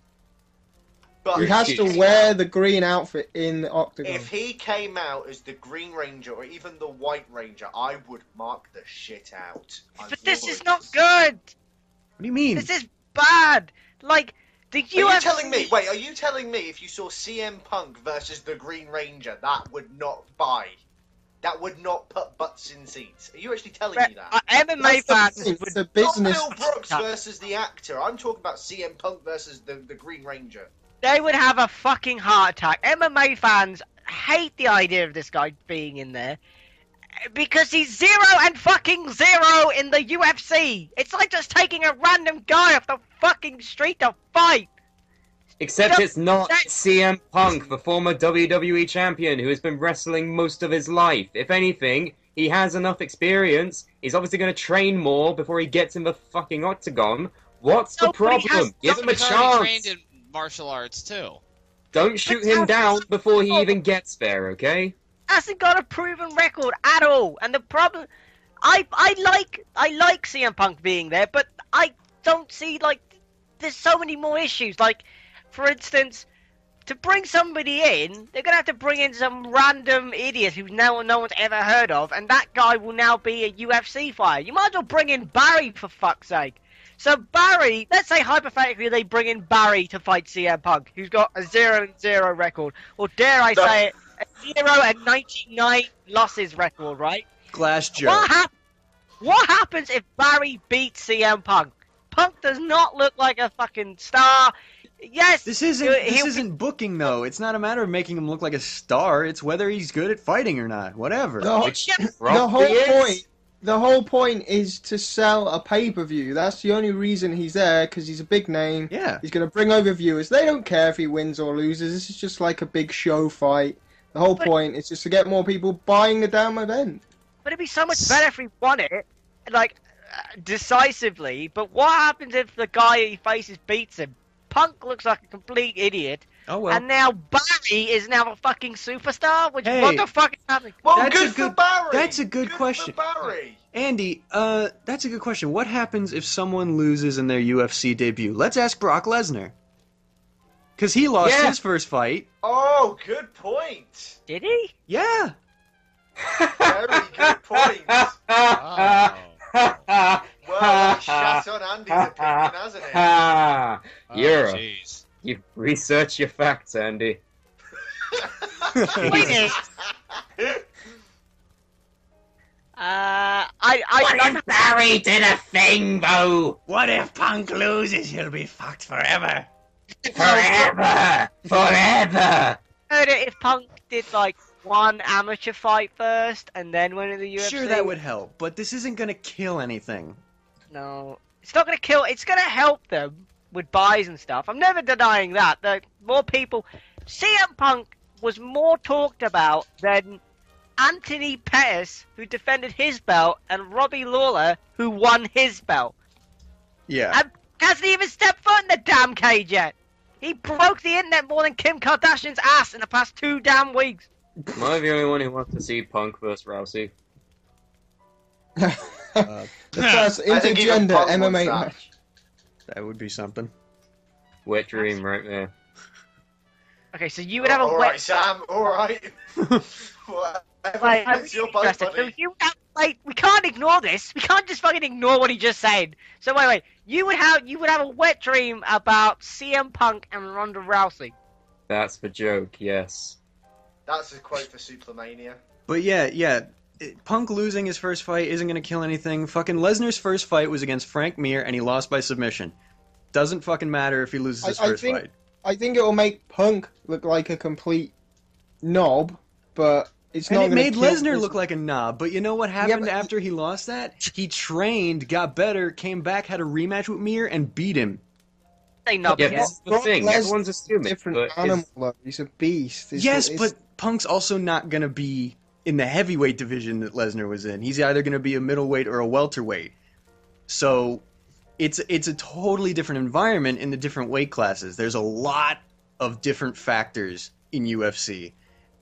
[SPEAKER 3] But
[SPEAKER 6] He has to
[SPEAKER 8] Excuse-
[SPEAKER 6] wear the green outfit in the octagon.
[SPEAKER 3] If he came out as the Green Ranger or even the White Ranger, I would mark the shit out. I
[SPEAKER 5] But this
[SPEAKER 3] would.
[SPEAKER 5] is not good.
[SPEAKER 4] What do you mean?
[SPEAKER 5] This is bad. Like, the UFC...
[SPEAKER 3] Are you telling me? Wait, are you telling me if you saw CM Punk versus the Green Ranger, that would not buy? That would not put butts in seats? Are you actually telling me that?
[SPEAKER 5] MMA fans
[SPEAKER 6] It's
[SPEAKER 5] would...
[SPEAKER 6] a
[SPEAKER 3] Not
[SPEAKER 6] business.
[SPEAKER 3] Bill Brooks versus the actor. I'm talking about CM Punk versus the Green Ranger.
[SPEAKER 5] They would have a fucking heart attack. MMA fans hate the idea of this guy being in there because he's 0 and fucking 0 in the UFC. It's like just taking a random guy off the fucking street to fight.
[SPEAKER 8] Except
[SPEAKER 5] No,
[SPEAKER 8] it's not
[SPEAKER 5] that-
[SPEAKER 8] CM Punk, the former WWE champion who has been wrestling most of his life. If anything, he has enough experience. He's obviously going to train more before he gets in the fucking octagon. What's
[SPEAKER 5] No,
[SPEAKER 8] the
[SPEAKER 5] but he has
[SPEAKER 8] problem? Give him a
[SPEAKER 7] He's already trained
[SPEAKER 8] chance.
[SPEAKER 7] in martial arts too.
[SPEAKER 8] Don't shoot
[SPEAKER 5] But
[SPEAKER 8] him
[SPEAKER 5] that's-
[SPEAKER 8] down before he even gets there, okay?
[SPEAKER 5] Hasn't got a proven record at all. And the problem, I like CM Punk being there, but I don't see, like, there's so many more issues. Like, for instance, to bring somebody in, they're gonna have to bring in some random idiot who no one's ever heard of, and that guy will now be a UFC fighter. You might as well bring in Barry, for fuck's sake. So Barry, let's say hypothetically they bring in Barry to fight CM Punk, who's got a 0-0 record, or dare I say it, a 0-99 losses record, right?
[SPEAKER 4] Glass joke.
[SPEAKER 5] What happens if Barry beats CM Punk? Punk does not look like a fucking star. Yes,
[SPEAKER 4] This isn't
[SPEAKER 5] he'll be-
[SPEAKER 4] booking though. It's not a matter of making him look like a star. It's whether he's good at fighting or not. Whatever.
[SPEAKER 6] The,
[SPEAKER 8] Which
[SPEAKER 6] the
[SPEAKER 8] probably
[SPEAKER 6] whole
[SPEAKER 8] is.
[SPEAKER 6] point. The whole point is to sell a pay-per-view. That's the only reason he's there, because he's a big name.
[SPEAKER 4] Yeah.
[SPEAKER 6] He's going to bring over viewers. They don't care if he wins or loses. This is just like a big show fight. The whole
[SPEAKER 5] But-
[SPEAKER 6] point is just to get more people buying the damn event.
[SPEAKER 5] But it'd be so much better if he won it, like, decisively. But what happens if the guy he faces beats him? Punk looks like a complete idiot,
[SPEAKER 4] Oh well.
[SPEAKER 5] and now Barry is now a fucking superstar. Which
[SPEAKER 4] Hey.
[SPEAKER 5] what the fuck is happening?
[SPEAKER 3] Well,
[SPEAKER 4] That's a
[SPEAKER 3] good for
[SPEAKER 4] good-
[SPEAKER 3] Barry.
[SPEAKER 4] that's a good
[SPEAKER 3] for
[SPEAKER 4] question.
[SPEAKER 3] Barry.
[SPEAKER 4] Andy, that's a good question. What happens if someone loses in their UFC debut? Let's ask Brock Lesnar. Because he lost
[SPEAKER 8] Yeah.
[SPEAKER 4] his first fight.
[SPEAKER 3] Oh, good point.
[SPEAKER 5] Did he?
[SPEAKER 4] Yeah.
[SPEAKER 3] Very good point.
[SPEAKER 7] Oh.
[SPEAKER 3] Well, he shat on Andy's opinion, hasn't it?
[SPEAKER 8] Ah,
[SPEAKER 7] Oh,
[SPEAKER 8] you've researched your facts, Andy.
[SPEAKER 5] Wait a minute. I
[SPEAKER 8] Barry did a thing, though?
[SPEAKER 4] What if Punk loses? He'll be fucked forever.
[SPEAKER 8] Forever! Forever!
[SPEAKER 5] heard it if Punk did like one amateur fight first and then went into the UFC.
[SPEAKER 4] Sure, that would help, but this isn't gonna kill anything.
[SPEAKER 5] No, it's not gonna kill. It's gonna help them with buys and stuff. I'm never denying that. The more people, CM Punk was more talked about than Anthony Pettis, who defended his belt, and Robbie Lawler, who won his belt.
[SPEAKER 4] Yeah.
[SPEAKER 5] And hasn't even stepped foot in the damn cage yet. He broke the internet more than Kim Kardashian's ass in the past 2 damn weeks.
[SPEAKER 8] Am I the only one who wants to see Punk versus Rousey?
[SPEAKER 6] The first
[SPEAKER 3] I think even
[SPEAKER 6] intergender
[SPEAKER 3] Punk
[SPEAKER 6] MMA
[SPEAKER 3] wants that.
[SPEAKER 6] match.
[SPEAKER 4] That would be something.
[SPEAKER 8] Wet dream right there.
[SPEAKER 5] Okay, so you would have a
[SPEAKER 3] All
[SPEAKER 5] wet...
[SPEAKER 3] right, Sam. All right. Whatever.
[SPEAKER 5] Like,
[SPEAKER 3] It's your boat,
[SPEAKER 5] interesting. So
[SPEAKER 3] buddy.
[SPEAKER 5] you have, like, we can't ignore this. We can't just fucking ignore what he just said. So wait. You would have a wet dream about CM Punk and Ronda Rousey.
[SPEAKER 8] That's the joke, yes.
[SPEAKER 3] That's a quote for Suplamania.
[SPEAKER 4] But yeah, Punk losing his first fight isn't going to kill anything. Fucking Lesnar's first fight was against Frank Mir, and he lost by submission. Doesn't fucking matter if he loses his first fight.
[SPEAKER 6] I think it will make Punk look like a complete knob, but it's
[SPEAKER 4] And
[SPEAKER 6] not
[SPEAKER 4] it
[SPEAKER 6] gonna
[SPEAKER 4] made
[SPEAKER 6] kill
[SPEAKER 4] Lesnar look like a knob, but you know what happened
[SPEAKER 6] but
[SPEAKER 4] after he lost that? He trained, got better, came back, had a rematch with Mir, and beat him.
[SPEAKER 5] They not
[SPEAKER 8] Yeah,
[SPEAKER 5] yet.
[SPEAKER 8] this is the
[SPEAKER 6] Brock
[SPEAKER 8] thing.
[SPEAKER 6] Lesnar's
[SPEAKER 8] Everyone's assuming.
[SPEAKER 6] different
[SPEAKER 8] But
[SPEAKER 6] animal, though. He's a beast.
[SPEAKER 4] Yes, but Punk's also not going to be in the heavyweight division that Lesnar was in. He's either going to be a middleweight or a welterweight. So it's a totally different environment in the different weight classes. There's a lot of different factors in UFC,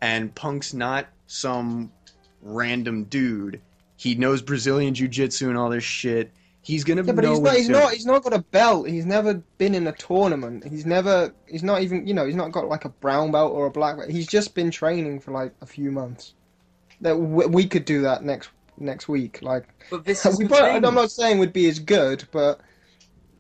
[SPEAKER 4] and Punk's not some random dude. He knows Brazilian Jiu-Jitsu and all this shit. He's gonna
[SPEAKER 6] Yeah, but
[SPEAKER 4] know what he's doing.
[SPEAKER 6] he's not got a belt. He's never been in a tournament. He's not even, he's not got like a brown belt or a black belt. He's just been training for like a few months. That we could do that next week. Like,
[SPEAKER 8] But this is
[SPEAKER 6] we
[SPEAKER 8] the
[SPEAKER 6] probably,
[SPEAKER 8] thing.
[SPEAKER 6] I'm not saying would be as good, but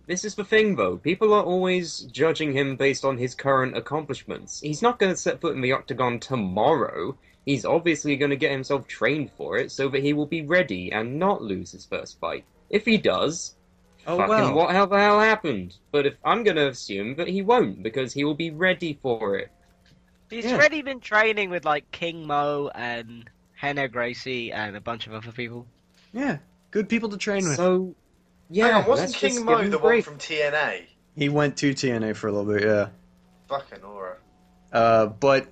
[SPEAKER 8] This is the thing, though. People are always judging him based on his current accomplishments. He's not going to set foot in the octagon tomorrow. He's obviously going to get himself trained for it so that he will be ready and not lose his first fight. If he does, what the hell happened? But if I'm going to assume that he won't, because he will be ready for it.
[SPEAKER 5] He's already been training with like King Mo and Hannah Gracie and a bunch of other people.
[SPEAKER 4] Yeah, good people to train with.
[SPEAKER 8] So, yeah,
[SPEAKER 3] Hang on, wasn't
[SPEAKER 8] let's
[SPEAKER 3] King
[SPEAKER 8] just
[SPEAKER 3] Mo
[SPEAKER 8] give him
[SPEAKER 3] the
[SPEAKER 8] a
[SPEAKER 3] one
[SPEAKER 8] break.
[SPEAKER 3] from TNA?
[SPEAKER 4] He went to TNA for a little bit, yeah.
[SPEAKER 3] Fucking aura.
[SPEAKER 4] But,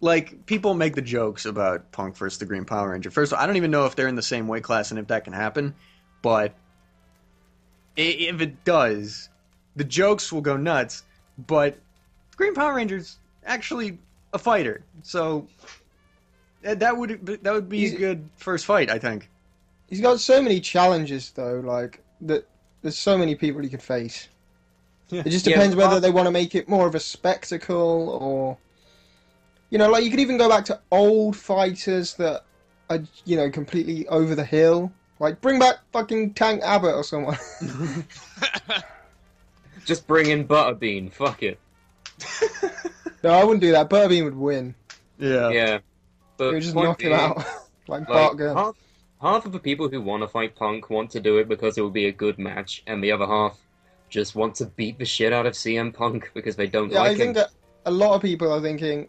[SPEAKER 4] like, people make the jokes about Punk versus the Green Power Ranger. First of all, I don't even know if they're in the same weight class and if that can happen, but if it does, the jokes will go nuts, but the Green Power Ranger's actually a fighter, so that would be a good first fight, I think.
[SPEAKER 6] he's got so many challenges though. Like that, there's so many people he could face.
[SPEAKER 4] Yeah.
[SPEAKER 6] It just depends whether they want to make it more of a spectacle or, like you could even go back to old fighters that are, completely over the hill. Like bring back fucking Tank Abbott or someone.
[SPEAKER 8] Just bring in Butterbean, fuck it.
[SPEAKER 6] No, I wouldn't do that. Butterbean would win.
[SPEAKER 4] Yeah.
[SPEAKER 8] Yeah. But
[SPEAKER 6] He would just
[SPEAKER 8] point
[SPEAKER 6] knock him
[SPEAKER 8] being,
[SPEAKER 6] out like Bart Gunn.
[SPEAKER 8] half of the people who want to fight Punk want to do it because it will be a good match, and the other half just want to beat the shit out of CM Punk because they don't
[SPEAKER 6] Yeah,
[SPEAKER 8] like
[SPEAKER 6] I think
[SPEAKER 8] him.
[SPEAKER 6] that a lot of people are thinking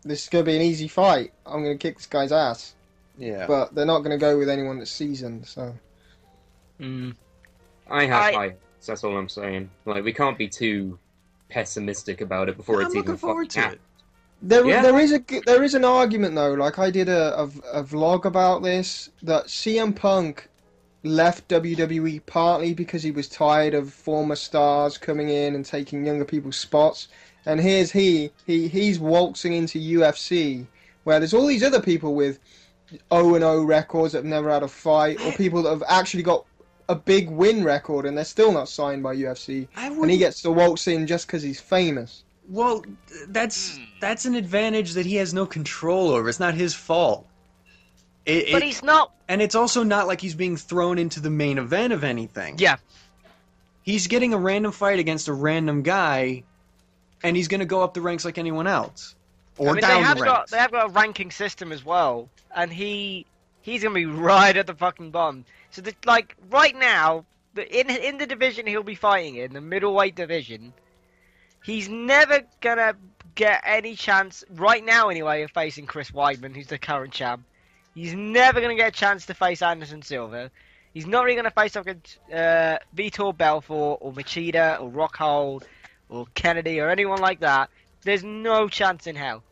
[SPEAKER 6] this is going to be an easy fight. I'm going to kick this guy's ass.
[SPEAKER 4] Yeah.
[SPEAKER 6] But they're not going to go with anyone that's seasoned. So
[SPEAKER 8] I have high. That's all I'm saying. Like, we can't be too pessimistic about it before
[SPEAKER 4] I'm
[SPEAKER 8] it's
[SPEAKER 4] looking
[SPEAKER 8] even
[SPEAKER 4] forward to
[SPEAKER 8] fucking
[SPEAKER 4] it.
[SPEAKER 6] there is an argument though. Like I did a vlog about this, that CM Punk left WWE partly because he was tired of former stars coming in and taking younger people's spots. And here's he's waltzing into UFC where there's all these other people with 0-0 records that have never had a fight, or people that have actually got a big win record and they're still not signed by UFC. And he gets to waltz in just because he's famous.
[SPEAKER 4] Well, that's an advantage that he has no control over. It's not his fault.
[SPEAKER 5] But he's not.
[SPEAKER 4] And it's also not like he's being thrown into the main event of anything.
[SPEAKER 5] Yeah.
[SPEAKER 4] He's getting a random fight against a random guy, and he's going to go up the ranks like anyone else. Or down the ranks.
[SPEAKER 5] They have got a ranking system as well, and he's going to be right at the fucking bottom. So, right now, in the division he'll be fighting in, the middleweight division, he's never going to get any chance, right now anyway, of facing Chris Weidman, who's the current champ. He's never going to get a chance to face Anderson Silva. He's not really going to face up against Vitor Belfort or Machida or Rockhold or Kennedy or anyone like that. There's no chance in hell.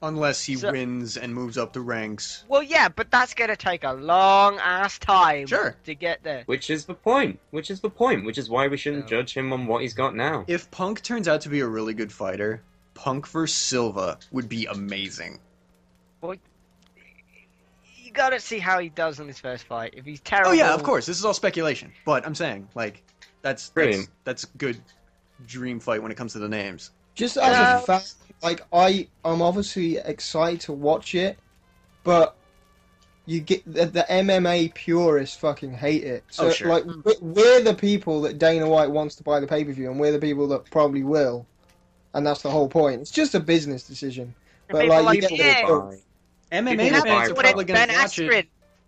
[SPEAKER 4] Unless he wins and moves up the ranks.
[SPEAKER 5] Well, yeah, but that's gonna take a long ass time
[SPEAKER 4] Sure.
[SPEAKER 5] to get there.
[SPEAKER 8] Which is the point. Which is why we shouldn't judge him on what he's got now.
[SPEAKER 4] If Punk turns out to be a really good fighter, Punk vs. Silva would be amazing.
[SPEAKER 5] Well, you gotta see how he does in his first fight. If he's terrible...
[SPEAKER 4] Oh yeah, of course. This is all speculation. But I'm saying, like, that's a good dream fight when it comes to the names.
[SPEAKER 6] Just as a fact, like, I'm obviously excited to watch it, but you get the MMA purists fucking hate it. So,
[SPEAKER 4] sure.
[SPEAKER 6] like, we're the people that Dana White wants to buy the pay-per-view, and we're the people that probably will. And that's the whole point. It's just a business decision. But, like, you get
[SPEAKER 4] MMA fans are probably going to watch
[SPEAKER 5] it.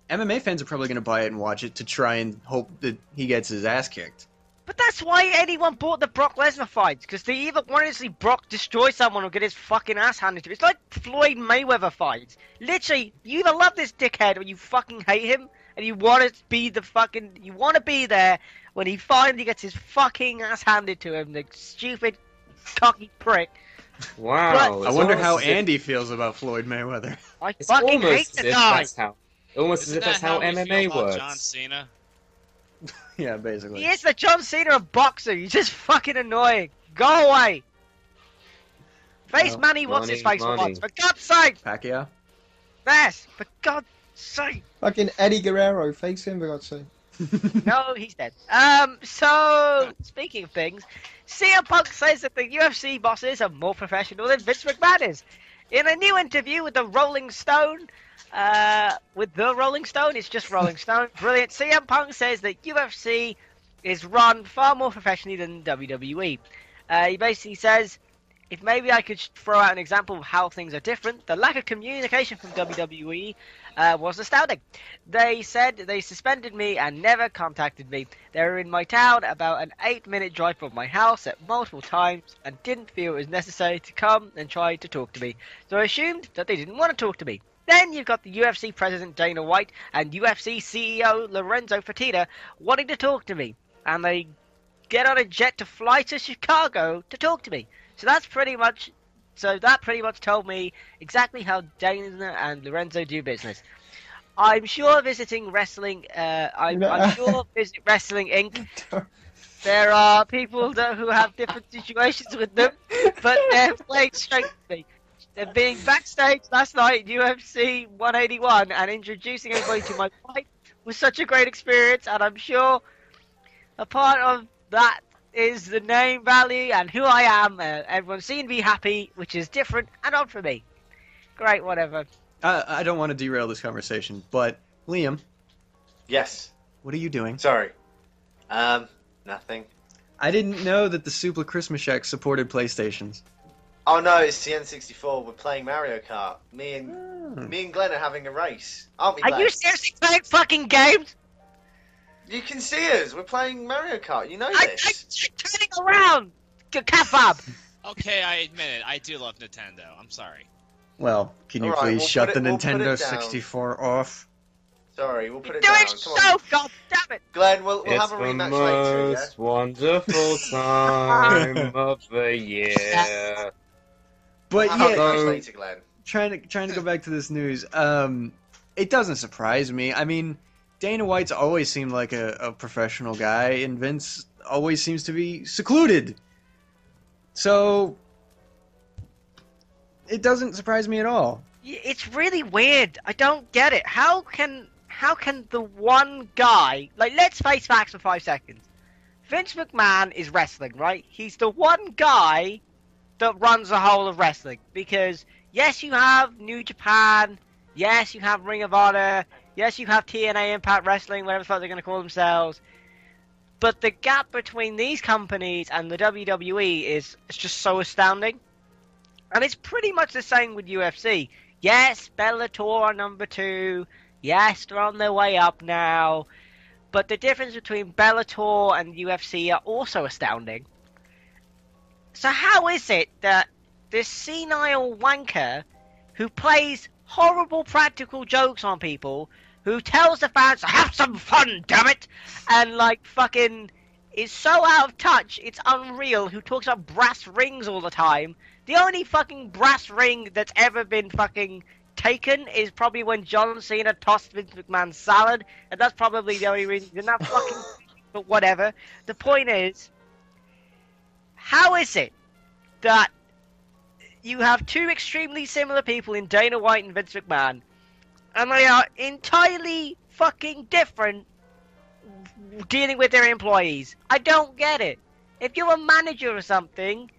[SPEAKER 4] MMA fans are probably going to buy it and watch it to try and hope that he gets his ass kicked.
[SPEAKER 5] But that's why anyone bought the Brock Lesnar fights, because they either wanted to see Brock destroy someone or get his fucking ass handed to him. It's like Floyd Mayweather fights. Literally, you either love this dickhead or you fucking hate him, and you want to be you want to be there when he finally gets his fucking ass handed to him, the stupid, cocky prick.
[SPEAKER 8] Wow.
[SPEAKER 4] I wonder how Andy feels about Floyd Mayweather.
[SPEAKER 5] I fucking hate the guy.
[SPEAKER 8] Almost as if that's how MMA works.
[SPEAKER 7] John Cena?
[SPEAKER 4] Yeah, basically.
[SPEAKER 5] He is the John Cena of boxing. He's just fucking annoying. Go away. Face Manny, what's his face once? For God's sake.
[SPEAKER 4] Pacquiao?
[SPEAKER 5] Yes, for God's sake.
[SPEAKER 6] Fucking Eddie Guerrero, face him, for God's sake.
[SPEAKER 5] No, he's dead. So, speaking of things, CM Punk says that the UFC bosses are more professional than Vince McMahon is. In a new interview with the Rolling Stone, it's just Rolling Stone, brilliant, CM Punk says that UFC is run far more professionally than WWE. He basically says, if maybe I could throw out an example of how things are different, the lack of communication from WWE was astounding. They said they suspended me and never contacted me. They were in my town, about an 8-minute drive from my house at multiple times, and didn't feel it was necessary to come and try to talk to me. So I assumed that they didn't want to talk to me. Then you've got the UFC president Dana White and UFC CEO Lorenzo Fertitta wanting to talk to me. And they get on a jet to fly to Chicago to talk to me. So that pretty much told me exactly how Dana and Lorenzo do business. I'm sure visiting wrestling, I'm sure visit Wrestling Inc. There are people who have different situations with them, but they're playing straight with me. They're being backstage last night at UFC 181 and introducing everybody to my fight was such a great experience, and I'm sure a part of that is the name value and who I am. Everyone's seen me happy, which is different and odd for me. Great, whatever.
[SPEAKER 4] I don't want to derail this conversation, but Liam.
[SPEAKER 3] Yes.
[SPEAKER 4] What are you doing?
[SPEAKER 3] Sorry. Nothing.
[SPEAKER 4] I didn't know that the Suplah Christmas Shack supported PlayStations.
[SPEAKER 3] Oh no, it's the N64. We're playing Mario Kart. Me and Glenn are having a race, aren't we, Glenn?
[SPEAKER 5] Are you seriously playing fucking games?
[SPEAKER 3] You can see us. We're playing Mario Kart. You know this.
[SPEAKER 5] I'm turning around. Kebab.
[SPEAKER 7] Okay, I admit it. I do love Nintendo. I'm sorry.
[SPEAKER 4] Well, can you please shut the Nintendo 64 off?
[SPEAKER 3] Sorry, we'll put it
[SPEAKER 5] doing
[SPEAKER 3] down.
[SPEAKER 5] so, God damn it.
[SPEAKER 3] Glenn, we'll have a rematch later.
[SPEAKER 8] It's the most wonderful time of the year.
[SPEAKER 4] But
[SPEAKER 3] We'll have a
[SPEAKER 4] yeah,
[SPEAKER 3] rematch later, Glenn.
[SPEAKER 4] trying to go back to this news. It doesn't surprise me. I mean, Dana White's always seemed like a professional guy, and Vince always seems to be secluded. So it doesn't surprise me at all.
[SPEAKER 5] It's really weird. I don't get it. How can the one guy, like, let's face facts for 5 seconds. Vince McMahon is wrestling, right? He's the one guy that runs the whole of wrestling. Because, yes, you have New Japan. Yes, you have Ring of Honor. Yes, you have TNA Impact Wrestling, whatever the fuck they're going to call themselves. But the gap between these companies and the WWE is just so astounding. And it's pretty much the same with UFC. Yes, Bellator are number 2. Yes, they're on their way up now. But the difference between Bellator and UFC are also astounding. So how is it that this senile wanker who plays horrible practical jokes on people, who tells the fans to have some fun, damn it, and like fucking is so out of touch, it's unreal, who talks about brass rings all the time. The only fucking brass ring that's ever been fucking taken is probably when John Cena tossed Vince McMahon's salad, and that's probably the only reason. And that fucking, but whatever. The point is, how is it that you have two extremely similar people in Dana White and Vince McMahon, and they are entirely fucking different dealing with their employees? I don't get it. If you're a manager or something,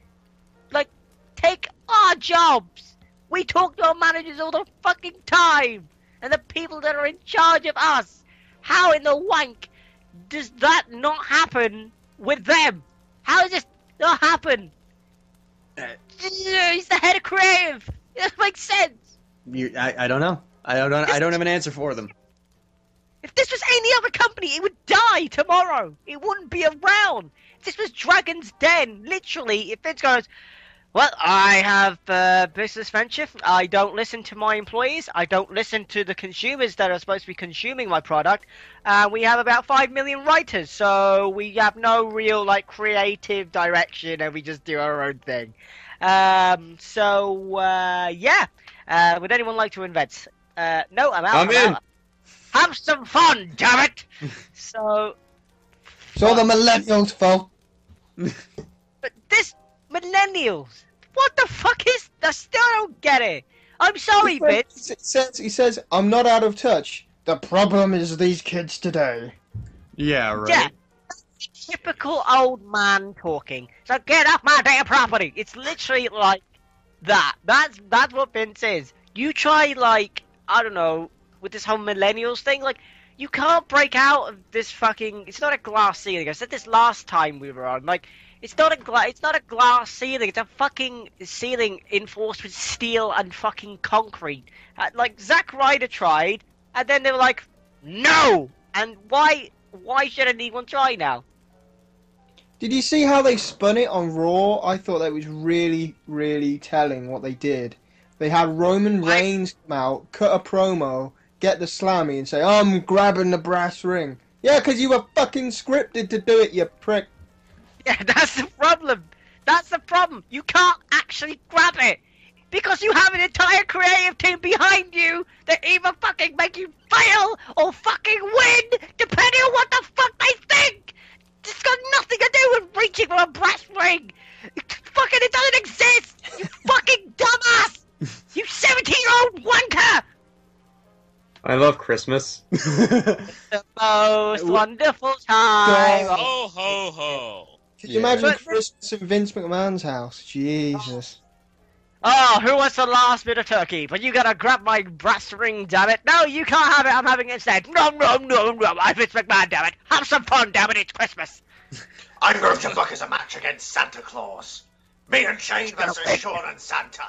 [SPEAKER 5] like, take our jobs. We talk to our managers all the fucking time, and the people that are in charge of us. How in the wank does that not happen with them? How does this not happen? He's the head of creative. It doesn't make sense.
[SPEAKER 4] I don't know. I don't have an answer for them.
[SPEAKER 5] If this was any other company, it would die tomorrow. It wouldn't be around. If this was Dragon's Den, literally, if it goes, well, I have a business venture. I don't listen to my employees. I don't listen to the consumers that are supposed to be consuming my product. We have about 5 million writers, so we have no real, like, creative direction, and we just do our own thing. Yeah. Would anyone like to invent? No, I'm out.
[SPEAKER 8] I'm in.
[SPEAKER 5] Out. Have some fun, damn it! So...
[SPEAKER 6] It's all the millennials' fault.
[SPEAKER 5] But this... Millennials! What the fuck is... I still don't get it! I'm sorry, Vince!
[SPEAKER 6] He says, I'm not out of touch. The problem is these kids today.
[SPEAKER 4] Yeah, right.
[SPEAKER 5] Yeah. Typical old man talking. So get off my damn property! It's literally like that. That's what Vince is. You try, like, I don't know, with this whole millennials thing, like, you can't break out of this fucking... It's not a glass ceiling. I said this last time we were on. Like, it's not a glass ceiling. It's a fucking ceiling enforced with steel and fucking concrete. Like, Zack Ryder tried, and then they were like, no! And why should anyone try now?
[SPEAKER 6] Did you see how they spun it on Raw? I thought that was really, really telling what they did. They had Roman Reigns come out, cut a promo, get the slammy, and say, I'm grabbing the brass ring. Yeah, because you were fucking scripted to do it, you prick.
[SPEAKER 5] Yeah, that's the problem. That's the problem. You can't actually grab it. Because you have an entire creative team behind you that either fucking make you fail or fucking win, depending on what the fuck they think. It's got nothing to do with reaching for a brass ring. It doesn't exist. You fucking dumbass. You 17-year-old wanker.
[SPEAKER 8] I love Christmas.
[SPEAKER 5] The most wonderful time.
[SPEAKER 7] Ho ho ho!
[SPEAKER 6] Can you imagine Christmas in Vince McMahon's house? Jesus.
[SPEAKER 5] Oh, who wants the last bit of turkey? But you gotta grab my brass ring, damn it. No, you can't have it. I'm having it instead. No. I'm Vince McMahon, damn it. Have some fun, damn it. It's Christmas.
[SPEAKER 3] I'm going to book as a match against Santa Claus. Me and Shane versus Sean and Santa.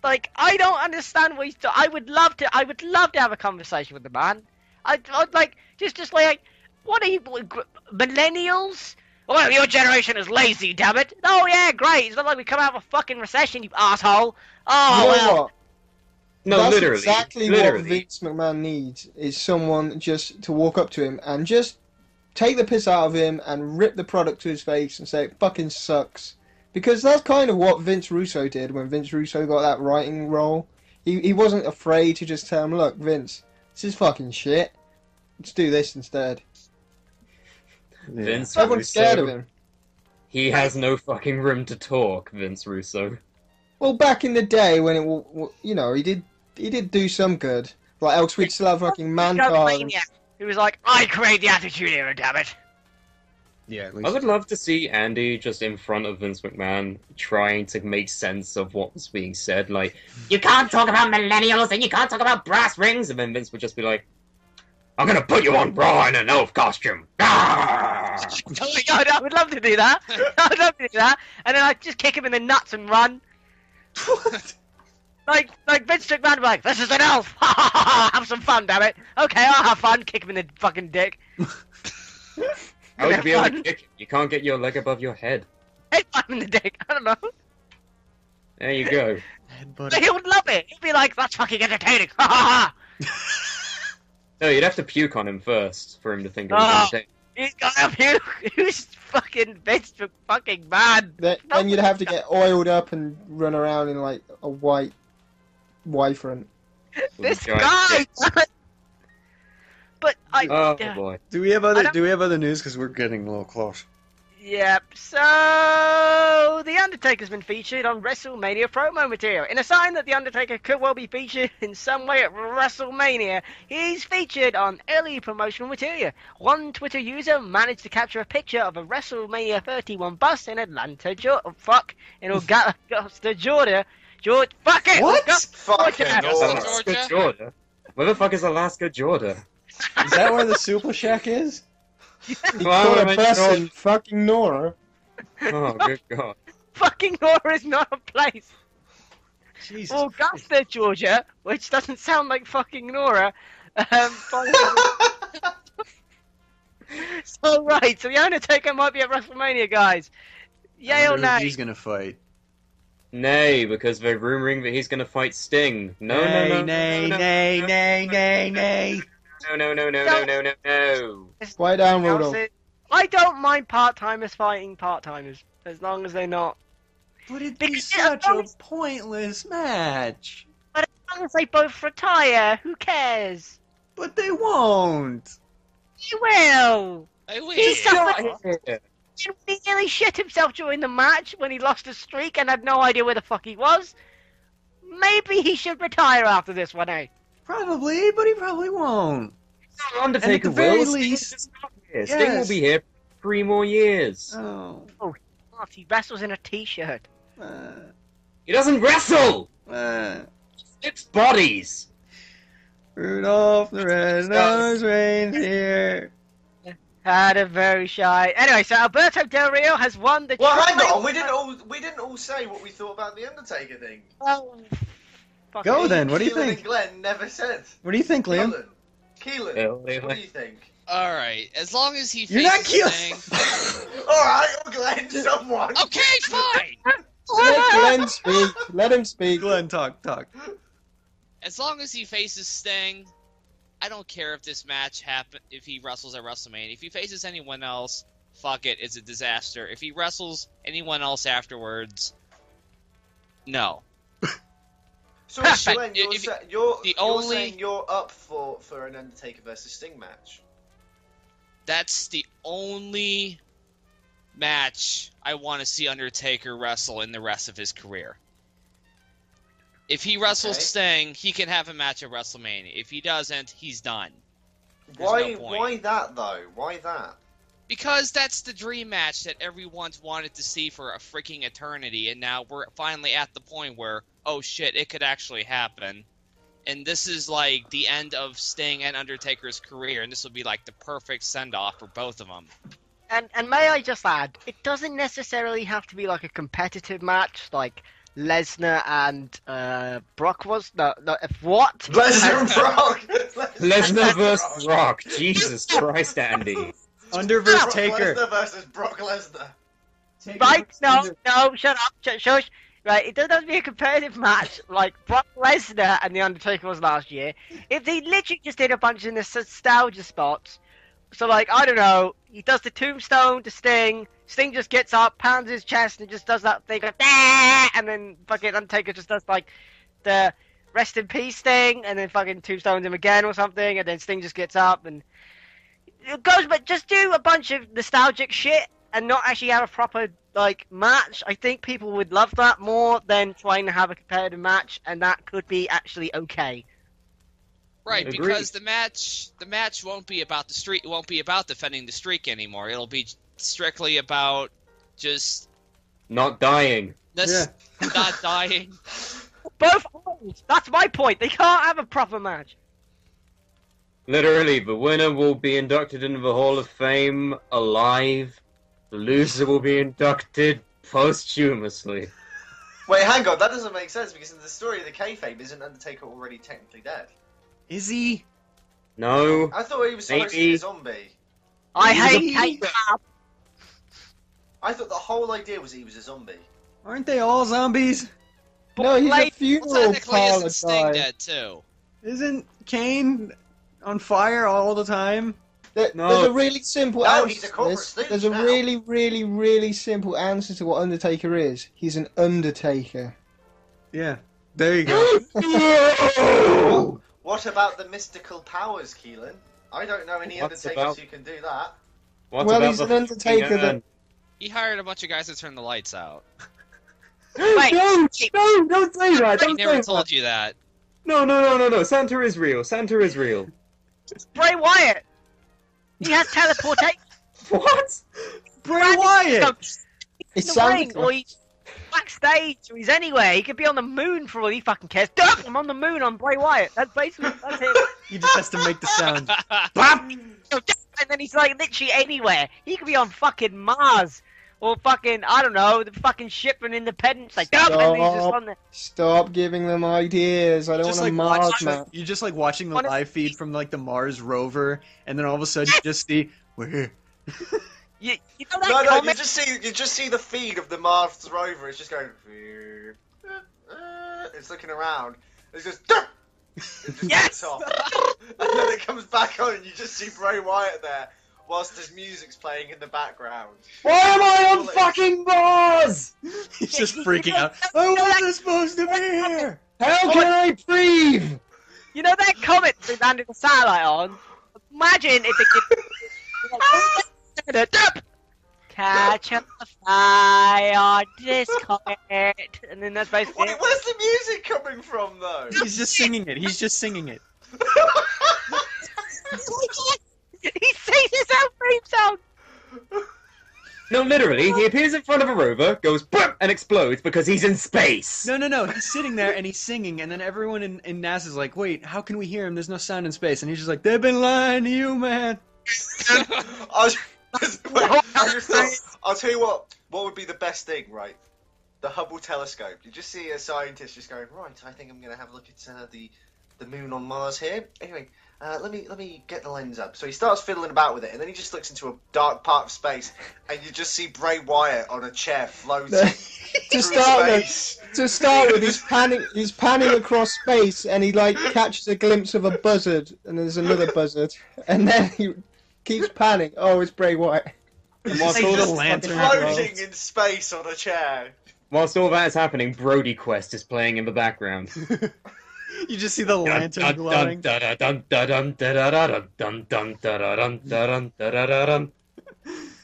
[SPEAKER 5] Like, I don't understand what he's doing. I would love to have a conversation with the man. I'd like, just like, what are you, millennials? Well, your generation is lazy, damn it. Oh, yeah, great. It's not like we come out of a fucking recession, you asshole. Oh,
[SPEAKER 6] you know
[SPEAKER 5] well.
[SPEAKER 6] what?
[SPEAKER 8] No,
[SPEAKER 6] That's
[SPEAKER 8] literally.
[SPEAKER 6] exactly what Vince McMahon needs, is someone just to walk up to him and just take the piss out of him and rip the product to his face and say, it fucking sucks. Because that's kind of what Vince Russo did when Vince Russo got that writing role. He wasn't afraid to just tell him, look, Vince, this is fucking shit. Let's do this instead.
[SPEAKER 8] Vince
[SPEAKER 6] Everyone's scared of
[SPEAKER 8] Russo,
[SPEAKER 6] him.
[SPEAKER 8] he has no fucking room to talk, Vince Russo.
[SPEAKER 6] Well, back in the day when it, you know, he did do some good. Like else we'd still have fucking Mankind.
[SPEAKER 5] He was like, I create the Attitude Era, damn it.
[SPEAKER 4] Yeah, at
[SPEAKER 8] I
[SPEAKER 4] least.
[SPEAKER 8] would love to see Andy just in front of Vince McMahon trying to make sense of what was being said. Like, you can't talk about millennials and you can't talk about brass rings. And then Vince would just be like, I'm gonna put you on Raw in an elf costume. Ah!
[SPEAKER 5] Oh my god, I would love to do that. I would love to do that. And then I'd just kick him in the nuts and run.
[SPEAKER 6] What?
[SPEAKER 5] Like Vince McMahon would be like, this is an elf. Ha ha ha, have some fun, damn it. Okay, I'll have fun. Kick him in the fucking dick.
[SPEAKER 8] How would you be able to kick him? You can't get your leg above your head.
[SPEAKER 5] Headbutt him in the dick. I don't know.
[SPEAKER 8] There you go.
[SPEAKER 5] But he would love it. He'd be like, that's fucking entertaining. Ha ha ha.
[SPEAKER 8] No, you'd have to puke on him first for him to think it
[SPEAKER 5] Oh.
[SPEAKER 8] was entertaining.
[SPEAKER 5] He's got up here. Who's fucking Vince fucking man?
[SPEAKER 6] Then you'd have to get oiled up and run around in like a white wyvern.
[SPEAKER 5] This
[SPEAKER 8] Giant
[SPEAKER 5] guy.
[SPEAKER 8] dicks.
[SPEAKER 5] But I.
[SPEAKER 8] Oh boy.
[SPEAKER 4] Do we have other news? Because we're getting a little close.
[SPEAKER 5] Yep. So the Undertaker's been featured on WrestleMania promo material. In a sign that the Undertaker could well be featured in some way at WrestleMania, he's featured on early promotional material. One Twitter user managed to capture a picture of a WrestleMania 31 bus in Atlanta, Augusta, Georgia. Fuck it!
[SPEAKER 4] What?
[SPEAKER 3] Fucking
[SPEAKER 5] Georgia.
[SPEAKER 3] Lord.
[SPEAKER 8] Alaska, Georgia. Where the fuck is Alaska, Georgia?
[SPEAKER 4] Is that where the Suplah Shack is?
[SPEAKER 6] He
[SPEAKER 8] Why
[SPEAKER 6] caught
[SPEAKER 8] would
[SPEAKER 6] a
[SPEAKER 8] I
[SPEAKER 6] bus
[SPEAKER 8] Georgia?
[SPEAKER 6] in fucking Nora.
[SPEAKER 8] Oh, good god.
[SPEAKER 5] Fucking Nora is not a place.
[SPEAKER 4] Jesus.
[SPEAKER 5] Augusta, Georgia, which doesn't sound like fucking Nora. So right, so the Undertaker might be at WrestleMania, guys. Yay
[SPEAKER 4] I
[SPEAKER 5] or
[SPEAKER 4] wonder who
[SPEAKER 5] nay?
[SPEAKER 4] he's gonna fight.
[SPEAKER 8] Nay, because they're rumoring that he's gonna fight Sting. No,
[SPEAKER 4] nay,
[SPEAKER 8] no, no,
[SPEAKER 4] nay,
[SPEAKER 8] no,
[SPEAKER 4] nay,
[SPEAKER 8] no,
[SPEAKER 4] nay, nay, nay.
[SPEAKER 8] no.
[SPEAKER 6] Quiet down, Rudolph.
[SPEAKER 5] I don't mind part-timers fighting part-timers, as long as they're not.
[SPEAKER 4] But it'd be
[SPEAKER 5] Because-
[SPEAKER 4] such a pointless match.
[SPEAKER 5] But as long as they both retire, who cares?
[SPEAKER 4] But they won't.
[SPEAKER 5] You will!
[SPEAKER 7] I
[SPEAKER 5] He
[SPEAKER 7] wish.
[SPEAKER 5] suffered. He nearly shit himself during the match when he lost his streak and had no idea where the fuck he was. Maybe he should retire after this one, eh?
[SPEAKER 4] Probably, but he probably won't.
[SPEAKER 8] Undertaker
[SPEAKER 4] And at the very
[SPEAKER 8] will.
[SPEAKER 4] least-
[SPEAKER 8] Sting will be here for 3 more years.
[SPEAKER 4] Oh.
[SPEAKER 5] What, he wrestles in a t-shirt.
[SPEAKER 8] He doesn't wrestle! It's bodies!
[SPEAKER 4] Rudolph the Red-Nosed Reindeer.
[SPEAKER 5] Had a very shy. Anyway, so Alberto Del Rio has won the.
[SPEAKER 3] Well, hang on. We didn't all say what we thought about the Undertaker thing.
[SPEAKER 5] Oh, fuck
[SPEAKER 4] Go
[SPEAKER 5] me.
[SPEAKER 4] then. What do you
[SPEAKER 3] Keelan
[SPEAKER 4] think?
[SPEAKER 3] and Glenn never said.
[SPEAKER 4] What do you think, Liam?
[SPEAKER 3] Keelan, what do you think?
[SPEAKER 7] Alright, as long as he
[SPEAKER 4] You're not
[SPEAKER 7] faces
[SPEAKER 4] Keelan.
[SPEAKER 7] Sting.
[SPEAKER 3] Alright, or Glenn, someone.
[SPEAKER 7] Okay, fine!
[SPEAKER 6] Let Glenn speak. Let him speak.
[SPEAKER 4] Glenn, talk.
[SPEAKER 7] As long as he faces Sting, I don't care if this match if he wrestles at WrestleMania. If he faces anyone else, fuck it, it's a disaster. If he wrestles anyone else afterwards, no.
[SPEAKER 3] So,
[SPEAKER 7] Perfect.
[SPEAKER 3] Glenn,
[SPEAKER 7] If-
[SPEAKER 3] you're
[SPEAKER 7] the only-
[SPEAKER 3] saying you're up for an Undertaker versus Sting match.
[SPEAKER 7] That's the only match I want to see Undertaker wrestle in the rest of his career. If he wrestles
[SPEAKER 3] Okay.
[SPEAKER 7] Sting, he can have a match at WrestleMania. If he doesn't, he's done. There's
[SPEAKER 3] Why?
[SPEAKER 7] no point.
[SPEAKER 3] Why that though? Why that?
[SPEAKER 7] Because that's the dream match that everyone's wanted to see for a freaking eternity, and now we're finally at the point where, oh shit, it could actually happen. And this is like the end of Sting and Undertaker's career, and this will be like the perfect send-off for both of them.
[SPEAKER 5] And may I just add, it doesn't necessarily have to be like a competitive match, like Lesnar and Brock was. No, what?
[SPEAKER 3] Lesnar and Brock.
[SPEAKER 8] Lesnar vs. Rock. Jesus Christ, Andy.
[SPEAKER 4] Under versus
[SPEAKER 3] Brock
[SPEAKER 4] Taker.
[SPEAKER 3] Lesnar versus Brock Lesnar.
[SPEAKER 5] Right? No, shut up, shush. Right, it doesn't have to be a competitive match like Brock Lesnar and The Undertaker was last year. If they literally just did a bunch of nostalgia spots, so like, I don't know, he does the tombstone to Sting, Sting just gets up, pounds his chest, and just does that thing, like, "Ah!" And then fucking Undertaker just does like the rest in peace thing, and then fucking tombstones him again or something, and then Sting just gets up and it goes, but just do a bunch of nostalgic shit and not actually have a proper like match. I think people would love that more than trying to have a competitive match, and that could be actually okay.
[SPEAKER 7] Right,
[SPEAKER 8] Agreed.
[SPEAKER 7] because the match won't be about the streak. It won't be about defending the streak anymore. It'll be strictly about just
[SPEAKER 8] Not dying.
[SPEAKER 7] this not dying.
[SPEAKER 5] Both holds. That's my point. They can't have a proper match.
[SPEAKER 8] Literally, the winner will be inducted into the Hall of Fame alive. The loser will be inducted posthumously.
[SPEAKER 3] Wait, hang on. That doesn't make sense because in the story of the kayfabe, isn't Undertaker already technically dead?
[SPEAKER 4] Is he?
[SPEAKER 8] No.
[SPEAKER 3] I thought he was supposed to be
[SPEAKER 8] Maybe.
[SPEAKER 3] a zombie.
[SPEAKER 5] I
[SPEAKER 8] He's
[SPEAKER 5] hate
[SPEAKER 8] a-
[SPEAKER 5] Kate.
[SPEAKER 3] I thought the whole idea was he was a zombie.
[SPEAKER 4] Aren't they all zombies?
[SPEAKER 6] No, he's a
[SPEAKER 5] Like,
[SPEAKER 6] funeral
[SPEAKER 7] Technically,
[SPEAKER 6] parlor
[SPEAKER 7] isn't Sting
[SPEAKER 6] guy.
[SPEAKER 7] dead too?
[SPEAKER 4] Isn't Kane on fire all the time?
[SPEAKER 6] There's a really simple
[SPEAKER 3] No,
[SPEAKER 6] answer.
[SPEAKER 3] he's a corporate stooge
[SPEAKER 6] There's a
[SPEAKER 3] now.
[SPEAKER 6] really, really, really simple answer to what Undertaker is. He's an Undertaker.
[SPEAKER 4] Yeah. There you go.
[SPEAKER 3] What about the mystical powers, Keelan? I don't know any
[SPEAKER 8] What's
[SPEAKER 3] Undertakers
[SPEAKER 8] about-
[SPEAKER 3] who can do that.
[SPEAKER 8] What
[SPEAKER 6] Well,
[SPEAKER 8] about
[SPEAKER 6] he's
[SPEAKER 8] the
[SPEAKER 6] an Undertaker
[SPEAKER 8] fucking,
[SPEAKER 6] that...
[SPEAKER 7] He hired a bunch of guys to turn the lights out.
[SPEAKER 5] Wait,
[SPEAKER 8] No, don't say that.
[SPEAKER 7] He
[SPEAKER 8] Don't
[SPEAKER 7] never
[SPEAKER 8] say
[SPEAKER 7] told
[SPEAKER 8] that.
[SPEAKER 7] you that.
[SPEAKER 8] No. Santa is real. Santa is real.
[SPEAKER 5] Bray Wyatt. He has teleportation.
[SPEAKER 8] What?
[SPEAKER 4] Bray Wyatt!
[SPEAKER 6] It's
[SPEAKER 5] the
[SPEAKER 6] Santa
[SPEAKER 5] ring,
[SPEAKER 6] Claus.
[SPEAKER 5] or he's backstage, or he's anywhere. He could be on the moon for all he fucking cares. Duh, I'm on the moon on Bray Wyatt. That's basically that's him.
[SPEAKER 4] He just has to make the sound.
[SPEAKER 5] And then he's like literally anywhere. He could be on fucking Mars, or fucking I don't know, the fucking ship from Independence. Like, duh, and he's just on there.
[SPEAKER 6] Stop giving them ideas. I don't
[SPEAKER 4] Just
[SPEAKER 6] want a
[SPEAKER 4] like
[SPEAKER 6] Mars
[SPEAKER 4] watching,
[SPEAKER 6] map.
[SPEAKER 4] you just like watching the
[SPEAKER 5] Honestly-
[SPEAKER 4] live feed from like the Mars rover, and then all of a sudden you just see we're here.
[SPEAKER 5] You know that
[SPEAKER 3] No, you
[SPEAKER 5] comment?
[SPEAKER 3] just see the feed of the Mars rover. It's just going. It's looking around. It's just. It just
[SPEAKER 5] Yes!
[SPEAKER 3] gets off, and then it comes back on, and you just see Bray Wyatt there, whilst his music's playing in the background.
[SPEAKER 8] Why am I on fucking Mars?
[SPEAKER 4] He's just freaking out. I wasn't supposed to be here.
[SPEAKER 8] How can I breathe?
[SPEAKER 5] You know that comet they landed the satellite on? Imagine if it could catch a fly on this comet, and then that's basically it.
[SPEAKER 3] Where's the music coming from, though?
[SPEAKER 4] He's just singing it. He's just singing it.
[SPEAKER 5] He sings his own theme song.
[SPEAKER 8] No, literally, he appears in front of a rover, goes boop, and explodes because he's in space.
[SPEAKER 4] No. He's sitting there and he's singing, and then everyone in NASA's like, "Wait, how can we hear him? There's no sound in space." And he's just like, "They've been lying to you, man."
[SPEAKER 3] I'll tell you what would be the best thing, right? The Hubble telescope. You just see a scientist just going, right, I think I'm going to have a look at the moon on Mars here. Anyway, let me get the lens up. So he starts fiddling about with it, and then he just looks into a dark part of space, and you just see Bray Wyatt on a chair floating through space.
[SPEAKER 6] To start with, he's panning across space, and he like catches a glimpse of a buzzard, and there's another buzzard, and then he keeps panning. Oh, it's Bray Wyatt.
[SPEAKER 8] And whilst
[SPEAKER 4] He's
[SPEAKER 8] all,
[SPEAKER 4] just
[SPEAKER 8] this,
[SPEAKER 4] lantern.
[SPEAKER 3] Floating in space on a chair.
[SPEAKER 8] whilst all that is happening, Brody Quest is playing in the background.
[SPEAKER 4] You just see the lantern glowing.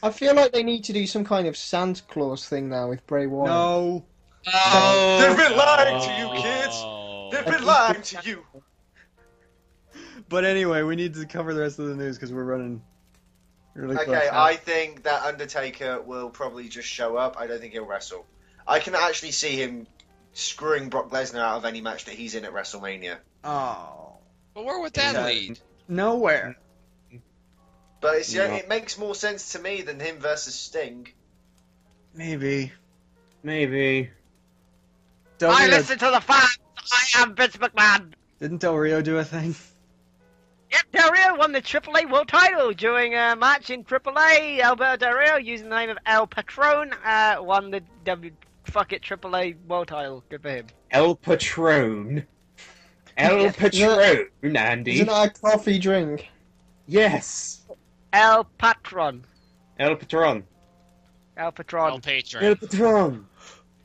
[SPEAKER 6] I feel like they need to do some kind of Santa Claus thing now with Bray Wyatt.
[SPEAKER 4] No.
[SPEAKER 3] They've been lying to you, kids.
[SPEAKER 7] Oh.
[SPEAKER 3] They've been lying to you.
[SPEAKER 4] But anyway, we need to cover the rest of the news because we're running really close.
[SPEAKER 3] Okay,
[SPEAKER 4] now.
[SPEAKER 3] I think that Undertaker will probably just show up. I don't think he'll wrestle. I can actually see him screwing Brock Lesnar out of any match that he's in at WrestleMania.
[SPEAKER 4] Oh.
[SPEAKER 7] But where would that
[SPEAKER 4] Yeah.
[SPEAKER 7] lead?
[SPEAKER 4] Nowhere.
[SPEAKER 3] But it's,
[SPEAKER 8] No.
[SPEAKER 3] it makes more sense to me than him versus Sting.
[SPEAKER 4] Maybe.
[SPEAKER 8] Maybe.
[SPEAKER 4] Del
[SPEAKER 5] I
[SPEAKER 4] Rio,
[SPEAKER 5] listen to the fans. I am Vince McMahon.
[SPEAKER 4] didn't Del Rio do a thing?
[SPEAKER 5] Yep, Del Rio won the AAA World Title during a match in AAA. Alberto Del Rio, using the name of El Patron, won the AAA World Title. Good for him.
[SPEAKER 8] El Patron. El Patron, Andy.
[SPEAKER 6] Isn't that a coffee drink?
[SPEAKER 8] Yes.
[SPEAKER 5] El Patron.
[SPEAKER 8] El Patron.
[SPEAKER 5] El Patron.
[SPEAKER 7] El Patron.
[SPEAKER 8] El Patron.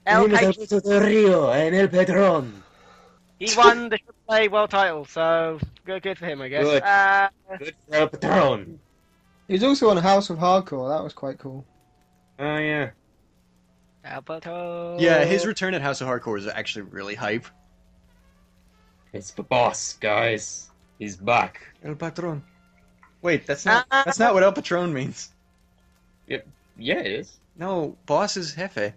[SPEAKER 5] El
[SPEAKER 8] My name is
[SPEAKER 5] Patron.
[SPEAKER 8] Alberto Del Rio and El Patron.
[SPEAKER 5] He won the AAA World Title, so good for him, I guess.
[SPEAKER 8] Good. Good for El Patron.
[SPEAKER 6] He was also on House of Hardcore. That was quite cool.
[SPEAKER 8] Oh, yeah.
[SPEAKER 5] El Patron.
[SPEAKER 4] Yeah, his return at House of Hardcore is actually really hype.
[SPEAKER 8] It's the boss, guys. He's back.
[SPEAKER 4] El Patron. Wait, that's not what El Patron means.
[SPEAKER 8] Yeah, it is.
[SPEAKER 4] No, boss is jefe.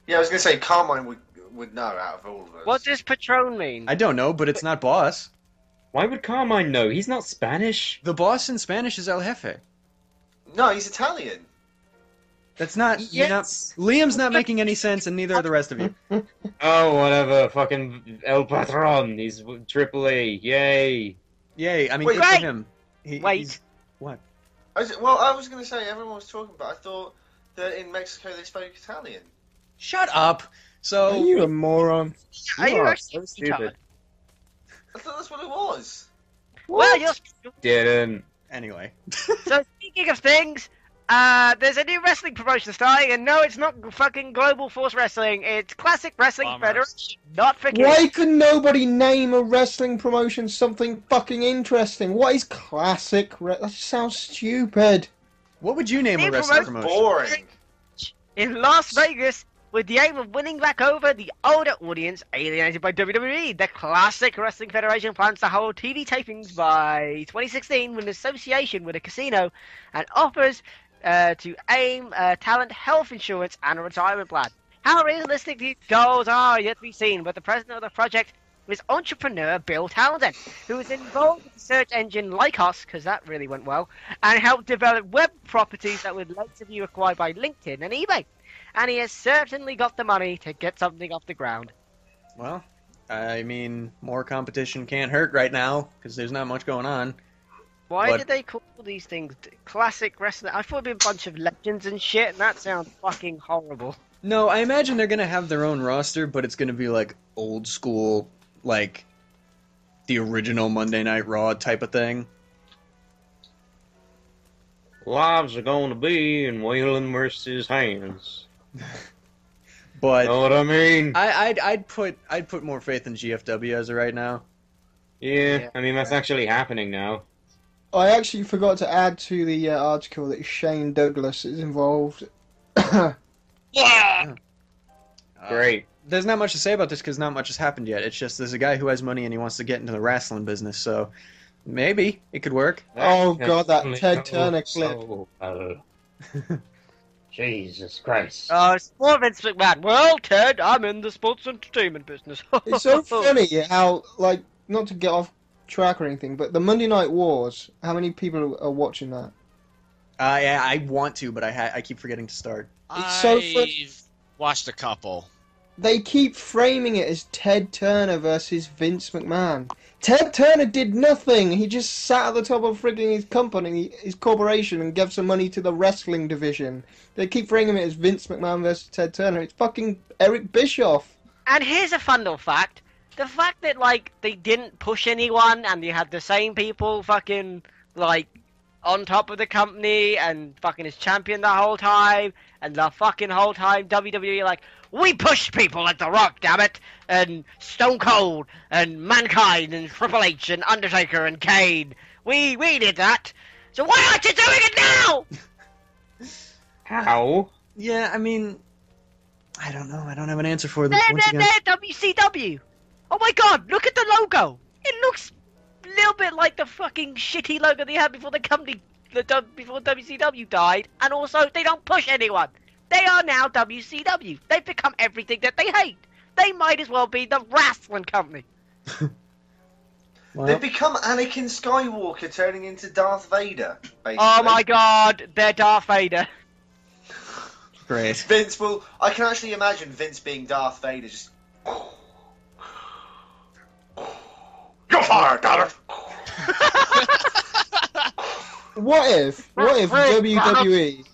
[SPEAKER 3] Yeah, I was going to say Carmine would know out of all of us.
[SPEAKER 5] What does Patron mean?
[SPEAKER 4] I don't know, but it's not boss.
[SPEAKER 8] Why would Carmine know? He's not Spanish.
[SPEAKER 4] The boss in Spanish is El Jefe.
[SPEAKER 3] No, he's Italian.
[SPEAKER 4] That's not. You're not. Liam's not making any sense, and neither are the rest of you.
[SPEAKER 8] Oh, whatever. Fucking El Patron. He's AAA. Yay.
[SPEAKER 4] Yay! I mean,
[SPEAKER 3] Wait,
[SPEAKER 4] good for
[SPEAKER 5] wait.
[SPEAKER 4] him.
[SPEAKER 5] Wait.
[SPEAKER 4] He's- What?
[SPEAKER 3] I was going to say everyone was talking, but I thought that in Mexico they spoke Italian.
[SPEAKER 4] Shut up.
[SPEAKER 6] Are
[SPEAKER 4] So
[SPEAKER 6] you a moron?
[SPEAKER 5] Are you
[SPEAKER 8] are
[SPEAKER 5] actually
[SPEAKER 8] so stupid.
[SPEAKER 3] I thought that's what it was.
[SPEAKER 5] Well, you're
[SPEAKER 8] Didn't.
[SPEAKER 4] Anyway.
[SPEAKER 5] So speaking of things, there's a new wrestling promotion starting, and no, it's not fucking Global Force Wrestling. It's Classic Wrestling
[SPEAKER 7] Bummer.
[SPEAKER 5] Federation. Not for kids.
[SPEAKER 6] Why can nobody name a wrestling promotion something fucking interesting? What is classic? That just sounds stupid.
[SPEAKER 4] What would you name
[SPEAKER 5] New
[SPEAKER 4] a wrestling
[SPEAKER 5] promotion.
[SPEAKER 4] promotion?
[SPEAKER 3] Boring.
[SPEAKER 5] In Las Vegas, with the aim of winning back over the older audience alienated by WWE, the Classic Wrestling Federation plans to hold TV tapings by 2016 in association with a casino and offers to aim talent health insurance and a retirement plan. How realistic these goals are yet to be seen, but the president of the project is entrepreneur Bill Townsend, who is involved with the search engine Lycos, because that really went well, and helped develop web properties that would later be acquired by LinkedIn and eBay. And he has certainly got the money to get something off the ground.
[SPEAKER 4] Well, I mean, more competition can't hurt right now, because there's not much going on.
[SPEAKER 5] Why
[SPEAKER 4] What?
[SPEAKER 5] did they call these things classic wrestling? I thought it'd be a bunch of legends and shit, and that sounds fucking horrible.
[SPEAKER 4] No, I imagine they're gonna have their own roster, but it's gonna be like old school, like the original Monday Night Raw type of thing.
[SPEAKER 8] Lives are gonna be in Waylon Mercy's hands.
[SPEAKER 4] But
[SPEAKER 8] Know what I mean?
[SPEAKER 4] I'd put more faith in GFW as of right now.
[SPEAKER 8] Yeah, I mean, that's actually happening now.
[SPEAKER 6] I actually forgot to add to the article that Shane Douglas is involved.
[SPEAKER 5] Yeah!
[SPEAKER 8] Great.
[SPEAKER 4] There's not much to say about this because not much has happened yet. It's just there's a guy who has money and he wants to get into the wrestling business, so maybe it could work.
[SPEAKER 6] Oh, God, that Ted Turner clip.
[SPEAKER 8] So well. Jesus Christ.
[SPEAKER 5] It's more Vince McMahon. Well, Ted, I'm in the sports entertainment business.
[SPEAKER 6] It's so funny how, like, not to get off track or anything, but the Monday Night Wars, how many people are watching that?
[SPEAKER 4] Yeah, I want to, but I keep forgetting to start.
[SPEAKER 6] It's so
[SPEAKER 7] I've watched a couple.
[SPEAKER 6] They keep framing it as Ted Turner versus Vince McMahon. Ted Turner did nothing. He just sat at the top of frigging his company, his corporation, and gave some money to the wrestling division. They keep framing it as Vince McMahon versus Ted Turner. It's fucking Eric Bischoff.
[SPEAKER 5] And here's a fun little fact. The fact that, like, they didn't push anyone and you had the same people fucking, like, on top of the company and fucking as champion the whole time, and the fucking whole time WWE like, we pushed people like The Rock, damn it, and Stone Cold, and Mankind, and Triple H, and Undertaker, and Kane. We did that. So why aren't you doing it now?
[SPEAKER 8] How?
[SPEAKER 4] Yeah, I mean, I don't know. I don't have an answer for this.
[SPEAKER 5] There,
[SPEAKER 4] Once again.
[SPEAKER 5] WCW. Oh my god, look at the logo. It looks a little bit like the fucking shitty logo they had before the company, before WCW died, and also they don't push anyone. They are now WCW. They've become everything that they hate. They might as well be the wrestling company.
[SPEAKER 4] Well,
[SPEAKER 3] They've become Anakin Skywalker turning into Darth Vader, basically.
[SPEAKER 5] Oh my god, they're Darth Vader.
[SPEAKER 4] great.
[SPEAKER 3] Vince will... I can actually imagine Vince being Darth Vader, just... You're fired, Darth!
[SPEAKER 6] What if WWE...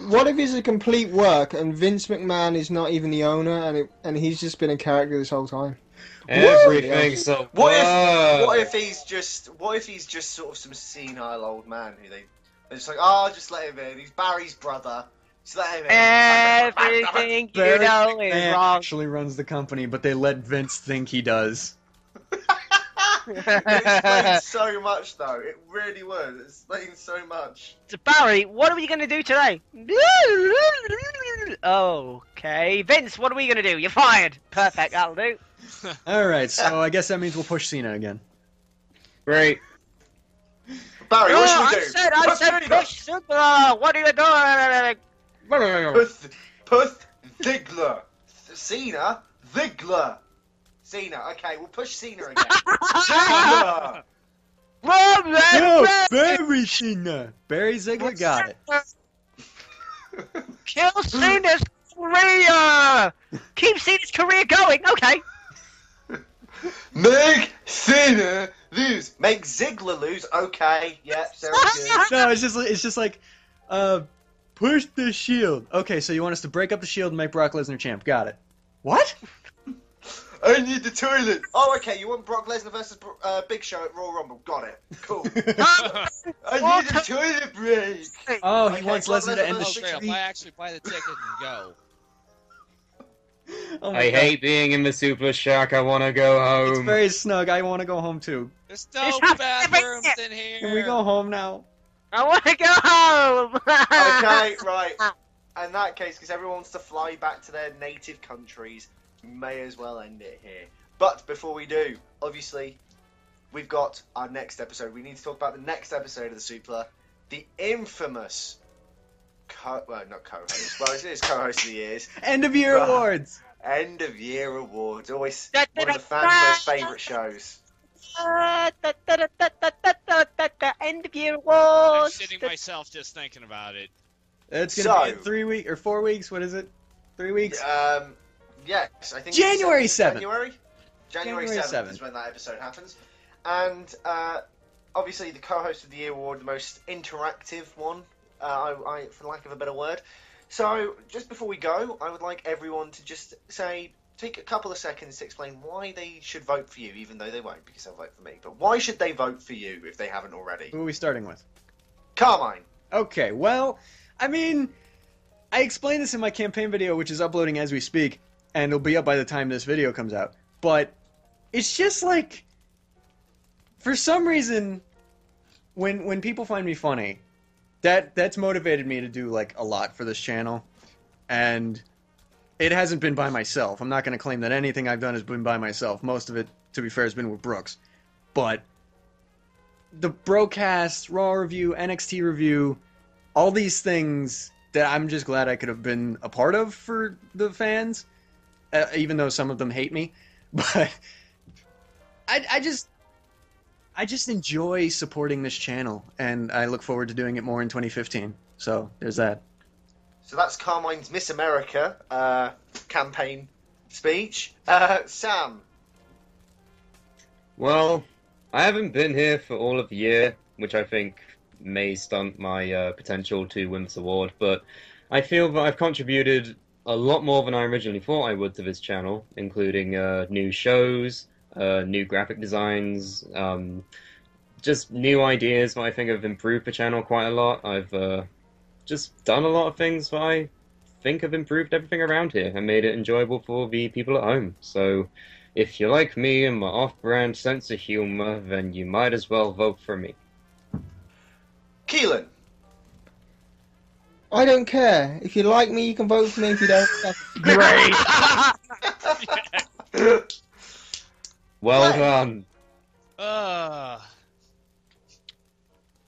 [SPEAKER 6] What if it's a complete work and Vince McMahon is not even the owner and he's just been a character this whole time?
[SPEAKER 8] Everything's so
[SPEAKER 3] What if he's just sort of some senile old man who they're just like, oh, just let him in. He's Barry's brother. Just let him in.
[SPEAKER 5] Everything you know is
[SPEAKER 4] Man
[SPEAKER 5] wrong.
[SPEAKER 4] actually runs the company, but they let Vince think he does.
[SPEAKER 3] It explains so much, though. It really would. It explains so much.
[SPEAKER 5] So Barry, what are we going to do today? Okay. Vince, what are we going to do? You're fired. Perfect, that'll do.
[SPEAKER 4] Alright, so I guess that means we'll push Cena again.
[SPEAKER 8] Great.
[SPEAKER 3] Barry, what should we do?
[SPEAKER 5] I said push Suplah. What are you doing?
[SPEAKER 3] Push Ziggler. Cena? Ziggler. Cena. Okay, we'll push Cena again. Ziggler.
[SPEAKER 4] Yo, Barry Cena! Barry Ziggler got it.
[SPEAKER 5] Kill Cena's career! Keep Cena's career going, okay.
[SPEAKER 3] Make Cena lose. Make Ziggler lose. Okay, yeah, sounds good.
[SPEAKER 4] No, it's just like, push the Shield. Okay, so you want us to break up the Shield and make Brock Lesnar champ. Got it. What?
[SPEAKER 3] I need the toilet. Oh, okay. You want Brock Lesnar versus Big Show at Royal Rumble? Got it. Cool. I need a toilet break.
[SPEAKER 4] Oh, he
[SPEAKER 3] Okay,
[SPEAKER 4] wants
[SPEAKER 3] Brock
[SPEAKER 4] Lesnar to end the
[SPEAKER 3] versus
[SPEAKER 7] Oh, great.
[SPEAKER 4] streak.
[SPEAKER 7] I'll actually buy the ticket and go.
[SPEAKER 4] Oh my
[SPEAKER 8] I
[SPEAKER 4] God.
[SPEAKER 8] hate being in the Suplah Shack. I want to go
[SPEAKER 4] It's
[SPEAKER 8] home.
[SPEAKER 4] very snug. I want to go home too.
[SPEAKER 7] There's no
[SPEAKER 5] It's
[SPEAKER 7] bathrooms in here.
[SPEAKER 4] Can we go home now?
[SPEAKER 5] I want to go home.
[SPEAKER 3] Okay, right. In that case, because everyone wants to fly back to their native countries, we may as well end it here. But before we do, obviously, we've got our next episode. We need to talk about the next episode of the Suplah, the infamous not co-host. Well, it is co-host of the years.
[SPEAKER 4] End of year awards.
[SPEAKER 3] End of year awards. Always one of the fans' favourite shows.
[SPEAKER 5] End of year
[SPEAKER 7] I'm
[SPEAKER 5] awards.
[SPEAKER 7] shitting myself just thinking about it.
[SPEAKER 4] It's gonna be in
[SPEAKER 3] So-
[SPEAKER 4] 3 weeks or 4 weeks. What is it? 3 weeks.
[SPEAKER 3] Yes, I think
[SPEAKER 4] January
[SPEAKER 3] it's
[SPEAKER 4] 7th.
[SPEAKER 3] January
[SPEAKER 4] January
[SPEAKER 3] 7th
[SPEAKER 4] 7th.
[SPEAKER 3] is when that episode happens. And obviously the co-host of the year award, the most interactive one, I for lack of a better word. So just before we go, I would like everyone to just take a couple of seconds to explain why they should vote for you, even though they won't because they'll vote for me. But why should they vote for you if they haven't already?
[SPEAKER 4] Who are we starting with?
[SPEAKER 3] Carmine.
[SPEAKER 4] Okay, well, I mean, I explained this in my campaign video, which is uploading as we speak, and it'll be up by the time this video comes out. But it's just like, for some reason, when people find me funny, that's motivated me to do like a lot for this channel, and it hasn't been by myself. I'm not going to claim that anything I've done has been by myself. Most of it, to be fair, has been with Brooks. But the Brocast, Raw review, NXT review, all these things that I'm just glad I could have been a part of for the fans, even though some of them hate me. But I just enjoy supporting this channel, and I look forward to doing it more in 2015. So there's that.
[SPEAKER 3] So that's Carmine's Miss America campaign speech. Sam.
[SPEAKER 8] Well, I haven't been here for all of the year, which I think may stunt my potential to win this award, but I feel that I've contributed a lot more than I originally thought I would to this channel, including new shows, new graphic designs, just new ideas that I think have improved the channel quite a lot. I've just done a lot of things that I think have improved everything around here and made it enjoyable for the people at home. So if you like me and my off-brand sense of humor, then you might as well vote for me.
[SPEAKER 3] Keelan.
[SPEAKER 6] I don't care. If you like me, you can vote for me. If you don't,
[SPEAKER 4] Great.
[SPEAKER 8] Well
[SPEAKER 3] Glenn.
[SPEAKER 8] done.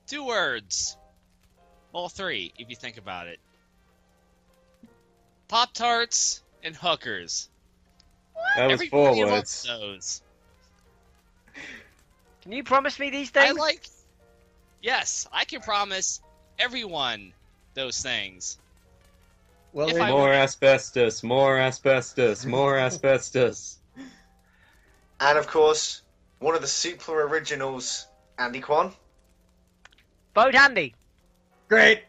[SPEAKER 7] 2 words. Well, 3, if you think about it. Pop-Tarts and hookers.
[SPEAKER 8] That was
[SPEAKER 7] Everybody
[SPEAKER 8] 4
[SPEAKER 7] loves
[SPEAKER 8] words.
[SPEAKER 7] those.
[SPEAKER 5] Can you promise me these
[SPEAKER 7] I
[SPEAKER 5] things?
[SPEAKER 7] like... Yes, I can promise everyone those things.
[SPEAKER 4] Well,
[SPEAKER 7] If
[SPEAKER 4] there-
[SPEAKER 7] I-
[SPEAKER 8] More asbestos, more asbestos, more asbestos.
[SPEAKER 3] And of course, one of the Suplah originals, Andy Kwan.
[SPEAKER 5] Vote Andy.
[SPEAKER 4] great.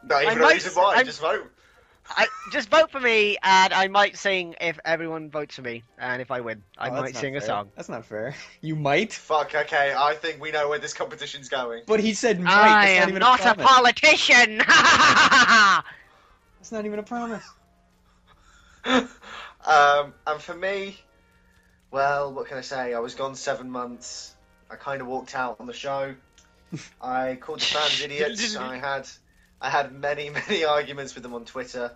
[SPEAKER 3] Not even a
[SPEAKER 5] might-
[SPEAKER 3] reason why,
[SPEAKER 5] I'm-
[SPEAKER 3] just vote.
[SPEAKER 5] Just vote for me, and I might sing if everyone votes for me, and if I win, I
[SPEAKER 4] Oh, that's
[SPEAKER 5] might
[SPEAKER 4] not
[SPEAKER 5] sing a
[SPEAKER 4] fair.
[SPEAKER 5] song.
[SPEAKER 4] That's not fair. You might,
[SPEAKER 3] Fuck, okay, I think we know where this competition's going.
[SPEAKER 4] but he said might.
[SPEAKER 5] I
[SPEAKER 4] That's
[SPEAKER 5] am
[SPEAKER 4] even
[SPEAKER 5] not a
[SPEAKER 4] promise.
[SPEAKER 5] politician.
[SPEAKER 4] That's not even a promise.
[SPEAKER 3] And for me, well, what can I say? I was gone 7 months. I kind of walked out on the show. I called the fans idiots. I had many, many arguments with them on Twitter.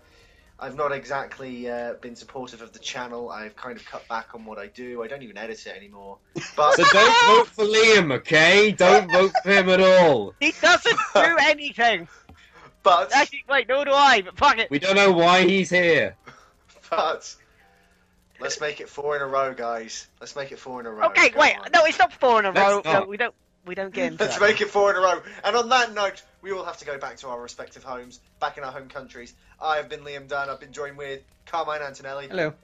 [SPEAKER 3] I've not exactly been supportive of the channel. I've kind of cut back on what I do. I don't even edit it anymore. But
[SPEAKER 8] So don't vote for Liam, okay? Don't vote for him at all.
[SPEAKER 5] He doesn't do anything.
[SPEAKER 3] but
[SPEAKER 5] Actually, wait, nor do I, but fuck it.
[SPEAKER 8] We don't know why he's here.
[SPEAKER 3] let's make it 4 in a row, guys. Let's make it 4 in a row.
[SPEAKER 5] Okay,
[SPEAKER 3] Come
[SPEAKER 5] wait,
[SPEAKER 3] on.
[SPEAKER 5] no, it's not 4 in a
[SPEAKER 8] Let's
[SPEAKER 5] row. No,
[SPEAKER 8] not.
[SPEAKER 5] we don't get into
[SPEAKER 3] Let's
[SPEAKER 5] that.
[SPEAKER 3] make it 4 in a row. And on that note, we all have to go back to our respective homes, back in our home countries. I have been Liam Dunn. I've been joined with Carmine Antonelli,
[SPEAKER 4] Hello.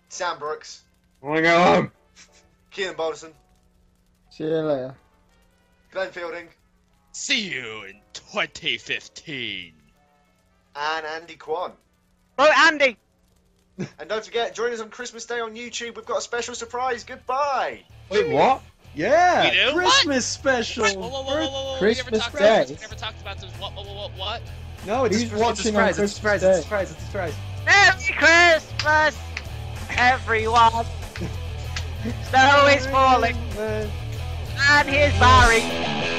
[SPEAKER 3] Sam Brooks,
[SPEAKER 8] I want to go home.
[SPEAKER 3] Keelan Balderson,
[SPEAKER 6] see you later.
[SPEAKER 3] Glenn Fielding,
[SPEAKER 7] See you in 2015.
[SPEAKER 3] and Andy Kwan.
[SPEAKER 5] Vote Andy.
[SPEAKER 3] And don't forget, join us on Christmas Day on YouTube. We've got a special surprise. Goodbye.
[SPEAKER 8] Wait, what?
[SPEAKER 4] Yeah,
[SPEAKER 7] We do?
[SPEAKER 4] Christmas special.
[SPEAKER 7] Whoa, whoa, whoa, whoa, whoa, whoa.
[SPEAKER 6] Christmas
[SPEAKER 7] we never talked
[SPEAKER 6] Day.
[SPEAKER 7] about this. We never talked about this. What?
[SPEAKER 4] No, it's
[SPEAKER 6] Who's
[SPEAKER 4] a
[SPEAKER 6] watching
[SPEAKER 4] surprise.
[SPEAKER 6] on
[SPEAKER 4] It's a surprise.
[SPEAKER 6] Christmas
[SPEAKER 4] It's a surprise. It's a surprise.
[SPEAKER 5] Merry Christmas, everyone. Snow is falling, and here's Barry.